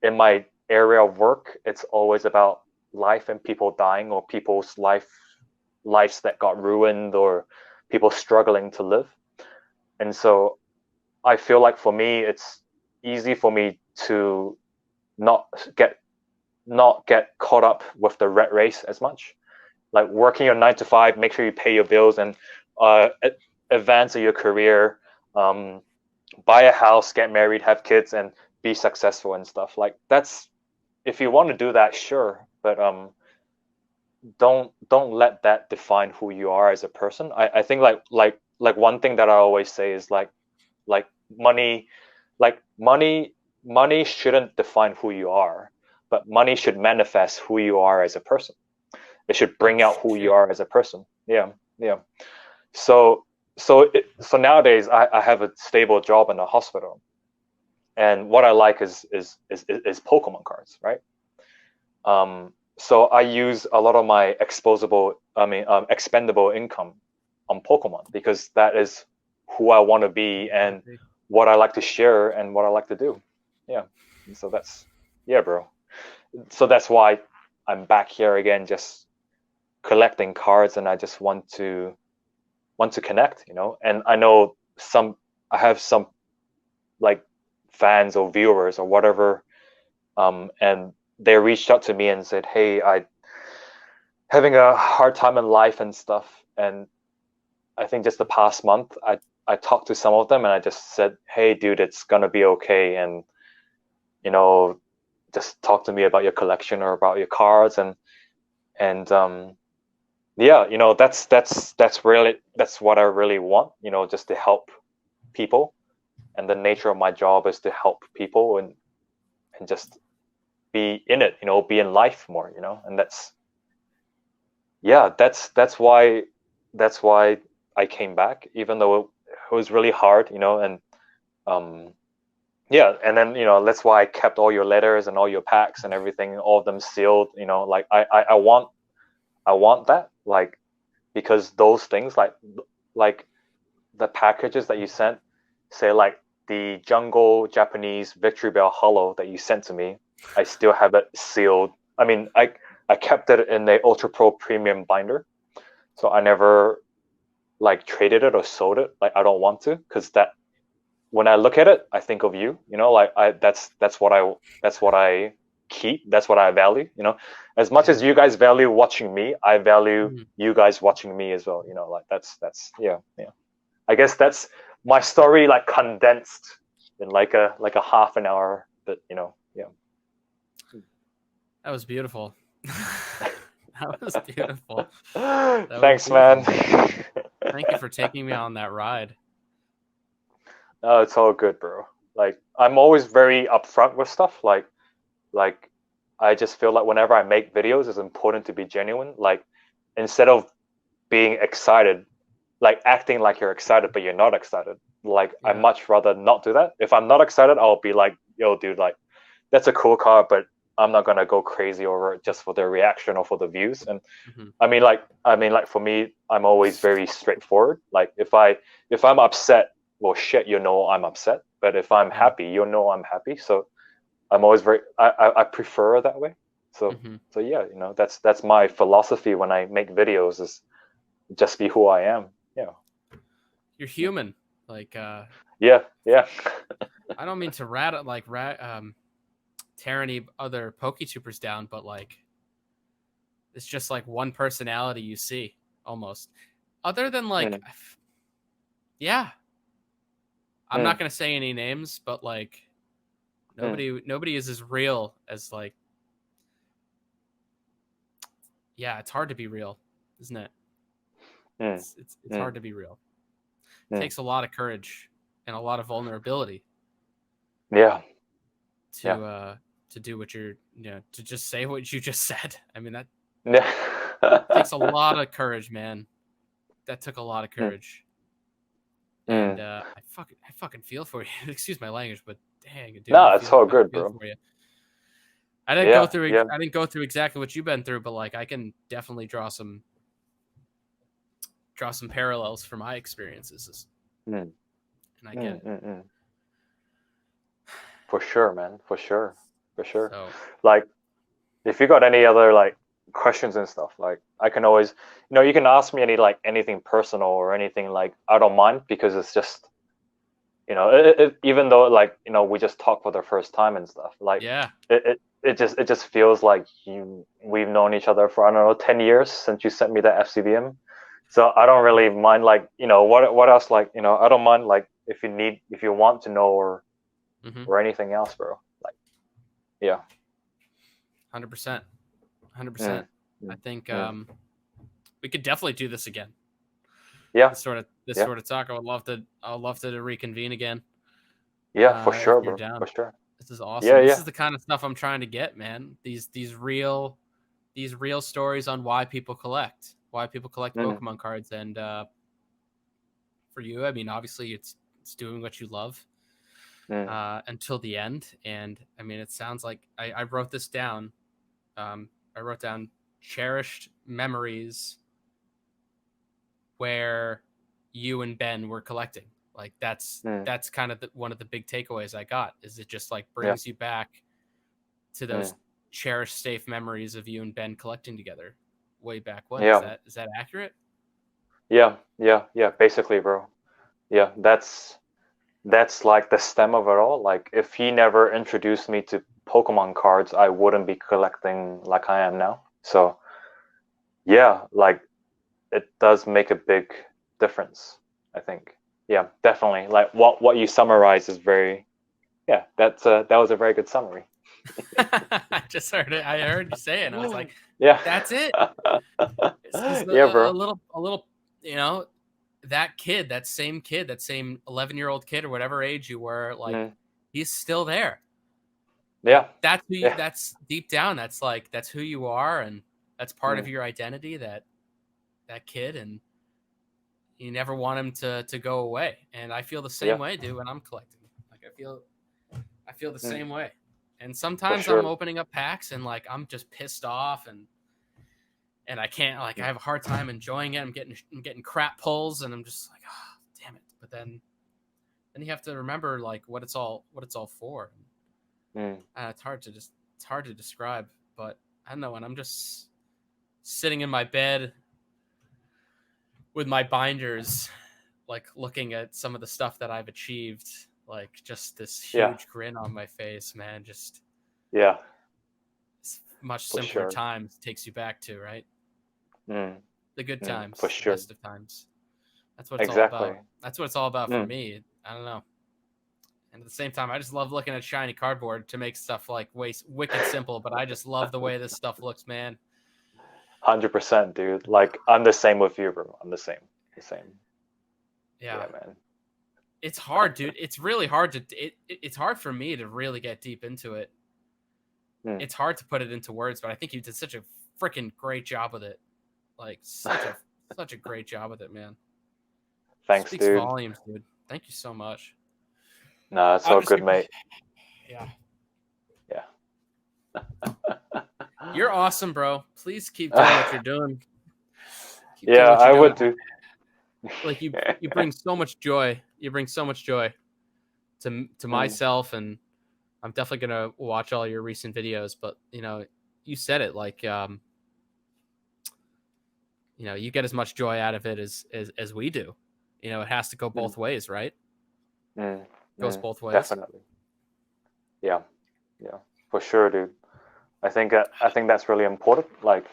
in my area of work, it's always about life and people dying, or people's lives that got ruined, or people struggling to live. And so I feel like for me, it's easy for me to not get not get caught up with the rat race as much. Like working your 9 to 5, make sure you pay your bills, and uh, advance in your career, um, buy a house, get married, have kids, and be successful and stuff. Like that's, if you want to do that, sure, but don't let that define who you are as a person. I think like one thing that I always say is like money, like money shouldn't define who you are, but money should manifest who you are as a person. It should bring out who you are as a person. Yeah, yeah. So so nowadays I have a stable job in a hospital, and what I like is Pokemon cards, right? So I use a lot of my expendable income on Pokemon because that is who I want to be and what I like to share and what I like to do. Yeah. So that's, yeah, bro. So that's why I'm back here again, just collecting cards, and I just want to connect, you know. And I know I have some like fans or viewers or whatever, and they reached out to me and said, hey, I having a hard time in life and stuff. And I think just the past month, I talked to some of them and I just said, hey, dude, it's gonna be okay. And, you know, just talk to me about your collection or about your cards. And yeah, you know, that's what I really want, you know, just to help people. And the nature of my job is to help people and just be in it, you know, be in life more, you know. And that's why I came back, even though it was really hard, you know. And yeah, and then, you know, that's why I kept all your letters and all your packs and everything, all of them sealed, you know. Like I want that, like, because those things, like the packages that you sent, say like the Jungle Japanese Victory Bell Hollow that you sent to me, I still have it sealed. I mean, I kept it in the Ultra Pro Premium binder, so I never like traded it or sold it. Like I don't want to, because that, when I look at it, I think of you. You know, like that's what I keep. That's what I value. You know, as much as you guys value watching me, I value you guys watching me as well. You know, like that's yeah. I guess that's my story, like condensed in like a half an hour. But you know, yeah. That was beautiful. That was beautiful. Thanks, man. Thank you for taking me on that ride. No, it's all good, bro. Like I'm always very upfront with stuff. Like I just feel like whenever I make videos, it's important to be genuine. Like instead of being excited, like acting like you're excited but you're not excited. Like I much rather not do that. If I'm not excited, I'll be like, yo, dude, like that's a cool car, but I'm not gonna go crazy over it just for the reaction or for the views. And I mean, like for me, I'm always very straightforward. Like if I'm upset, well, shit, you know, I'm upset. But if I'm happy, you know, I'm happy. So I'm always I prefer that way. So so yeah, you know, that's my philosophy when I make videos, is just be who I am. Yeah. You're human. Like yeah. I don't mean to tear any other Poketubers down, but like it's just like one personality you see almost. Other than like yeah. I'm not gonna say any names, but like nobody is as real as like, yeah, it's hard to be real, isn't it? It's hard to be real. It takes a lot of courage and a lot of vulnerability. Yeah. To do what you're, you know, to just say what you just said. I mean, that Yeah. takes a lot of courage, man. That took a lot of courage. And I fucking feel for you. Excuse my language, but dang, dude. No, it's all good, bro. For you. I didn't go through exactly what you've been through, but like I can definitely draw some parallels for my experiences. And I get it. For sure, man. For sure. So, like, if you got any other like questions and stuff, like I can always, you know, you can ask me anything personal or anything, like I don't mind, because it's just, you know, even though like, you know, we just talked for the first time and stuff, like it just feels like we've known each other for, I don't know, 10 years since you sent me that FCVM. So I don't really mind, like, you know, what else, like, you know, I don't mind, like, if you want to know or anything else, bro. Like, yeah. 100%. I think we could definitely do this again. Yeah. This sort of talk. I would love to reconvene again. Yeah, for sure, bro. Down. For sure. This is awesome. Yeah, this is the kind of stuff I'm trying to get, man. These real stories on why people collect Pokemon cards. And for you, I mean, obviously it's doing what you love. until the end. And I mean, it sounds like I wrote this down. I wrote down cherished memories where you and Ben were collecting. Like that's kind of one of the big takeaways I got, is it just like brings you back to those cherished, safe memories of you and Ben collecting together way back when. Is that accurate? Yeah, basically, bro. Yeah, that's like the stem of it all. Like, if he never introduced me to Pokemon cards, I wouldn't be collecting like I am now. So yeah, like, it does make a big difference, I think. Yeah, definitely. Like, what you summarize is very, that was a very good summary. I just heard it. I heard you say it, and I was like, yeah, that's it. Yeah, bro. A little, that same 11-year-old kid or whatever age you were, like, he's still there. Yeah, that's who you, that's deep down. That's who you are, and that's part of your identity. That kid, and you never want him to go away. And I feel the same way, dude. When I'm collecting, like, I feel the same way. And sometimes I'm opening up packs and like I'm just pissed off and I can't, like, I have a hard time enjoying it. I'm getting crap pulls and I'm just like, oh, damn it. But then you have to remember like what it's all for. It's hard to describe, but I don't know, when I'm just sitting in my bed with my binders, like looking at some of the stuff that I've achieved, like just this huge grin on my face, man. Just much simpler times takes you back to, right? The good times, for sure. The best of times. That's what it's all about. That's what it's all about for me. I don't know. And at the same time, I just love looking at shiny cardboard to make stuff like wicked simple, but I just love the way this stuff looks, man. 100%, dude. Like, I'm the same with you, bro. I'm the same. Yeah, man. It's hard, dude. It's really hard it's hard for me to really get deep into it. It's hard to put it into words, but I think you did such a freaking great job with it. Like, such a great job with it, man. Thanks, Speaks dude. volumes, dude. Thank you so much. No, it's all good, mate. Yeah. You're awesome, bro. Please keep doing what you're doing. I would do. Like, you bring so much joy. You bring so much joy to myself, and I'm definitely gonna watch all your recent videos. But you said it, like, you get as much joy out of it as we do. It has to go both ways, right? Goes both ways. Definitely. Yeah, for sure, dude. I think that's really important. Like,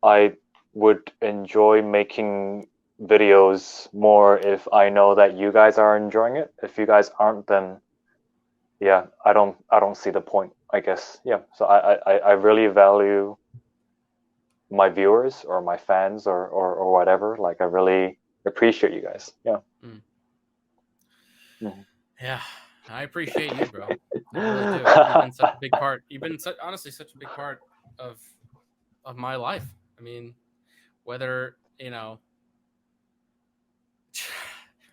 I would enjoy making videos more if I know that you guys are enjoying it. If you guys aren't, then I don't see the point, I guess. So I really value my viewers or my fans or whatever. Like, I really appreciate you guys. Yeah, I appreciate you, bro. I really do. You've been such a big part. You've been honestly such a big part of my life. I mean, whether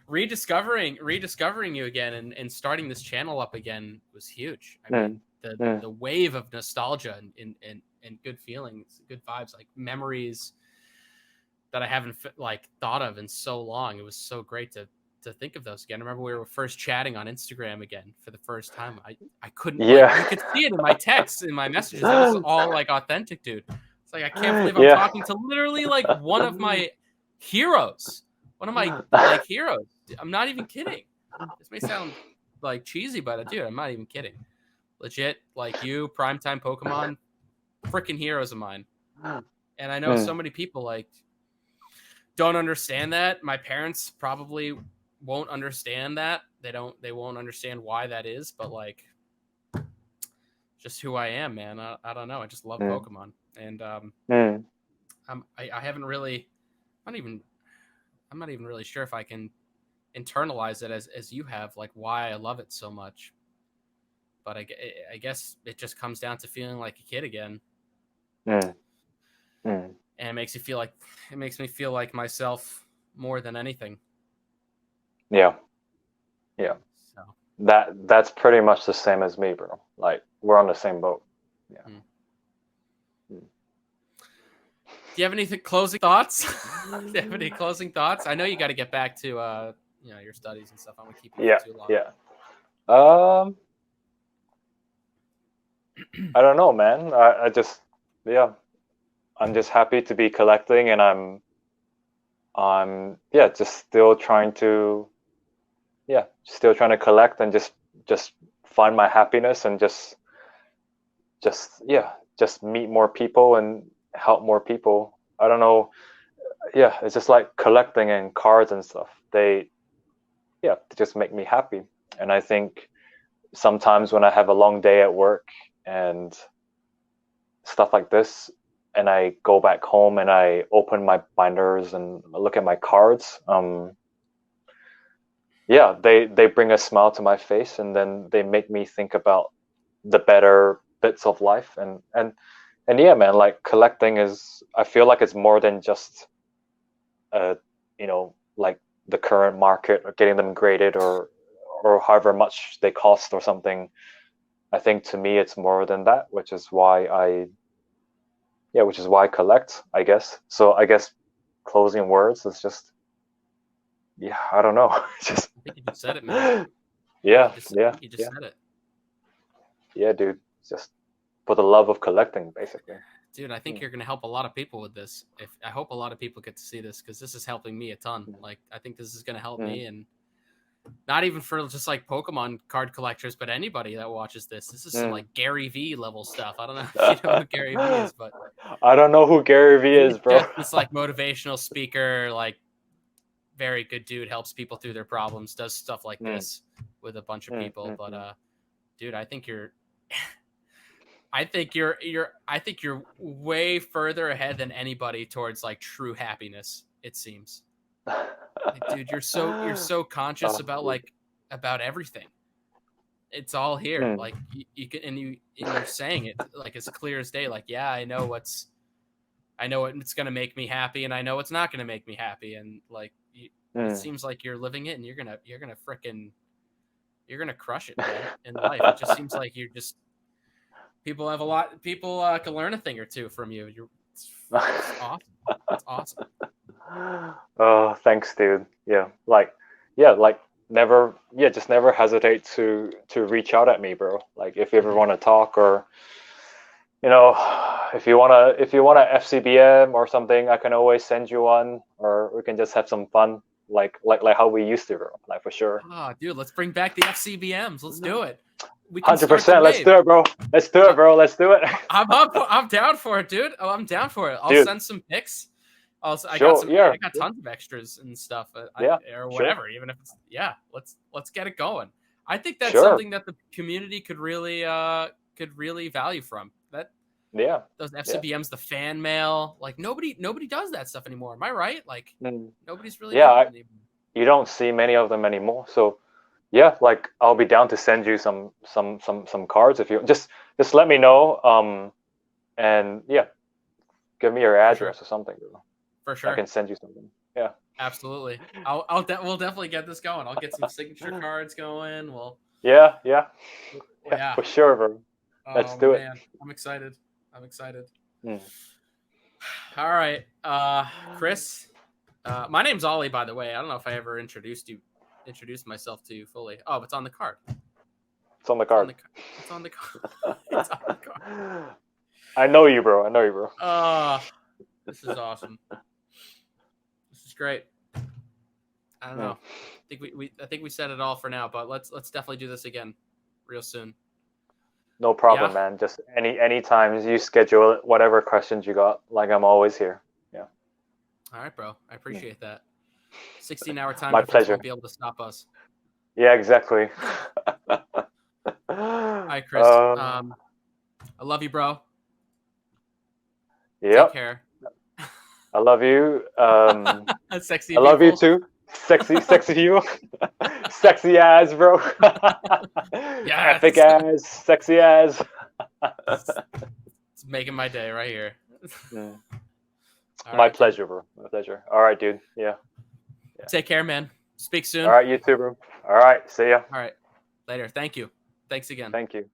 rediscovering you again and starting this channel up again was huge. I mean, the wave of nostalgia and good feelings, good vibes, like memories that I haven't like thought of in so long. It was so great to think of those again. I remember we were first chatting on Instagram again for the first time. I couldn't, like, you could see it in my texts, in my messages. It was all like authentic, dude. It's like, I can't believe I'm talking to literally like one of my heroes. One of my like heroes. I'm not even kidding. This may sound like cheesy, but dude, I'm not even kidding. Legit, like, you, Primetime Pokemon, freaking heroes of mine. And I know so many people like don't understand that. My parents probably won't understand that. They won't understand why that is, but like, just who I am, man. I don't know. I just love Pokemon. And I haven't really, I'm not even really sure if I can internalize it as you have, like, why I love it so much. But I guess it just comes down to feeling like a kid again. And it makes me feel like myself more than anything. Yeah. So that's pretty much the same as me, bro. Like we're on the same boat. Yeah. Mm. Do you have any closing thoughts? Do you have any closing thoughts? I know you got to get back to your studies and stuff. I won't keep you Yeah, for too long. yeah. I don't know, man. I just, yeah, I'm just happy to be collecting, and I'm yeah, just still trying to collect and just find my happiness and just meet more people and help more people. I don't know. Yeah, it's just like collecting and cards and stuff. They just make me happy. And I think sometimes when I have a long day at work and stuff like this, and I go back home and I open my binders and look at my cards, yeah, they bring a smile to my face, and then they make me think about the better bits of life. And yeah, man, like collecting is, I feel like it's more than just like the current market or getting them graded or however much they cost or something. I think to me it's more than that, which is why I collect, I guess. So I guess closing words is just, yeah, I don't know. Just I think you just said it, man. yeah, You just said it. Yeah, dude. Just for the love of collecting, basically. Dude, I think you're going to help a lot of people with this. I hope a lot of people get to see this, because this is helping me a ton. Like, I think this is going to help me, and not even for just like Pokemon card collectors, but anybody that watches this. This is some like Gary V level stuff. I don't know if you know who Gary V is, but I don't know who Gary V is, bro. This like motivational speaker, like very good dude, helps people through their problems, does stuff like this with a bunch of people. But dude, I think you're I think you're way further ahead than anybody towards like true happiness, it seems. Like, dude, you're so conscious about everything. It's all here. Like you can, and you're saying it like as clear as day. Like, yeah, I know it's gonna make me happy, and I know it's not gonna make me happy, and like it seems like you're living it, and you're gonna crush it, man, in life. It just seems like you're just people can learn a thing or two from you. It's awesome. It's awesome. Oh, thanks, dude. Like just never hesitate to reach out at me, bro. Like if you ever want to talk, or if you want a FCBM or something, I can always send you one, or we can just have some fun, like how we used to, bro. Like for sure. Oh, dude, let's bring back the FCBMs. Let's do it. We 100%. Let's do it, bro. Let's do it, bro. Let's do it. I'm down for it, dude. Oh, I'm down for it. I'll send some pics. I got tons of extras and stuff. Or whatever. Sure. Even if it's let's get it going. I think that's something that the community could really value from. Those FCBMs, the fan mail, like nobody does that stuff anymore. Am I right? Like nobody's really doing it anymore. You don't see many of them anymore. So yeah, like I'll be down to send you some cards if you just let me know. And yeah, give me your address or something. For sure, I can send you something. Yeah, absolutely. We'll definitely get this going. I'll get some signature cards going. Yeah, for sure, bro. Let's do it. I'm excited. All right, Chris. My name's Ollie, by the way. I don't know if I ever introduced myself to you fully. Oh, it's on the card. It's on the card. It's on the card. I know you, bro. This is awesome. This is great. I don't know. I think we said it all for now, but let's definitely do this again real soon. No problem, man. Just any times you schedule it, whatever questions you got, like I'm always here. Yeah. All right, bro. I appreciate that. 16-hour time My pleasure. Won't be able to stop us. Yeah, exactly. All right, Chris. I love you, bro. Yep. Take care. I love you. Sexy. I love you too. Sexy you. Sexy ass, bro. Yes. Epic ass, sexy ass. It's making my day right here. My pleasure, bro. My pleasure. All right, dude. Yeah. Take care, man. Speak soon. All right, you too, bro. All right, see ya. All right. Later. Thank you. Thanks again. Thank you.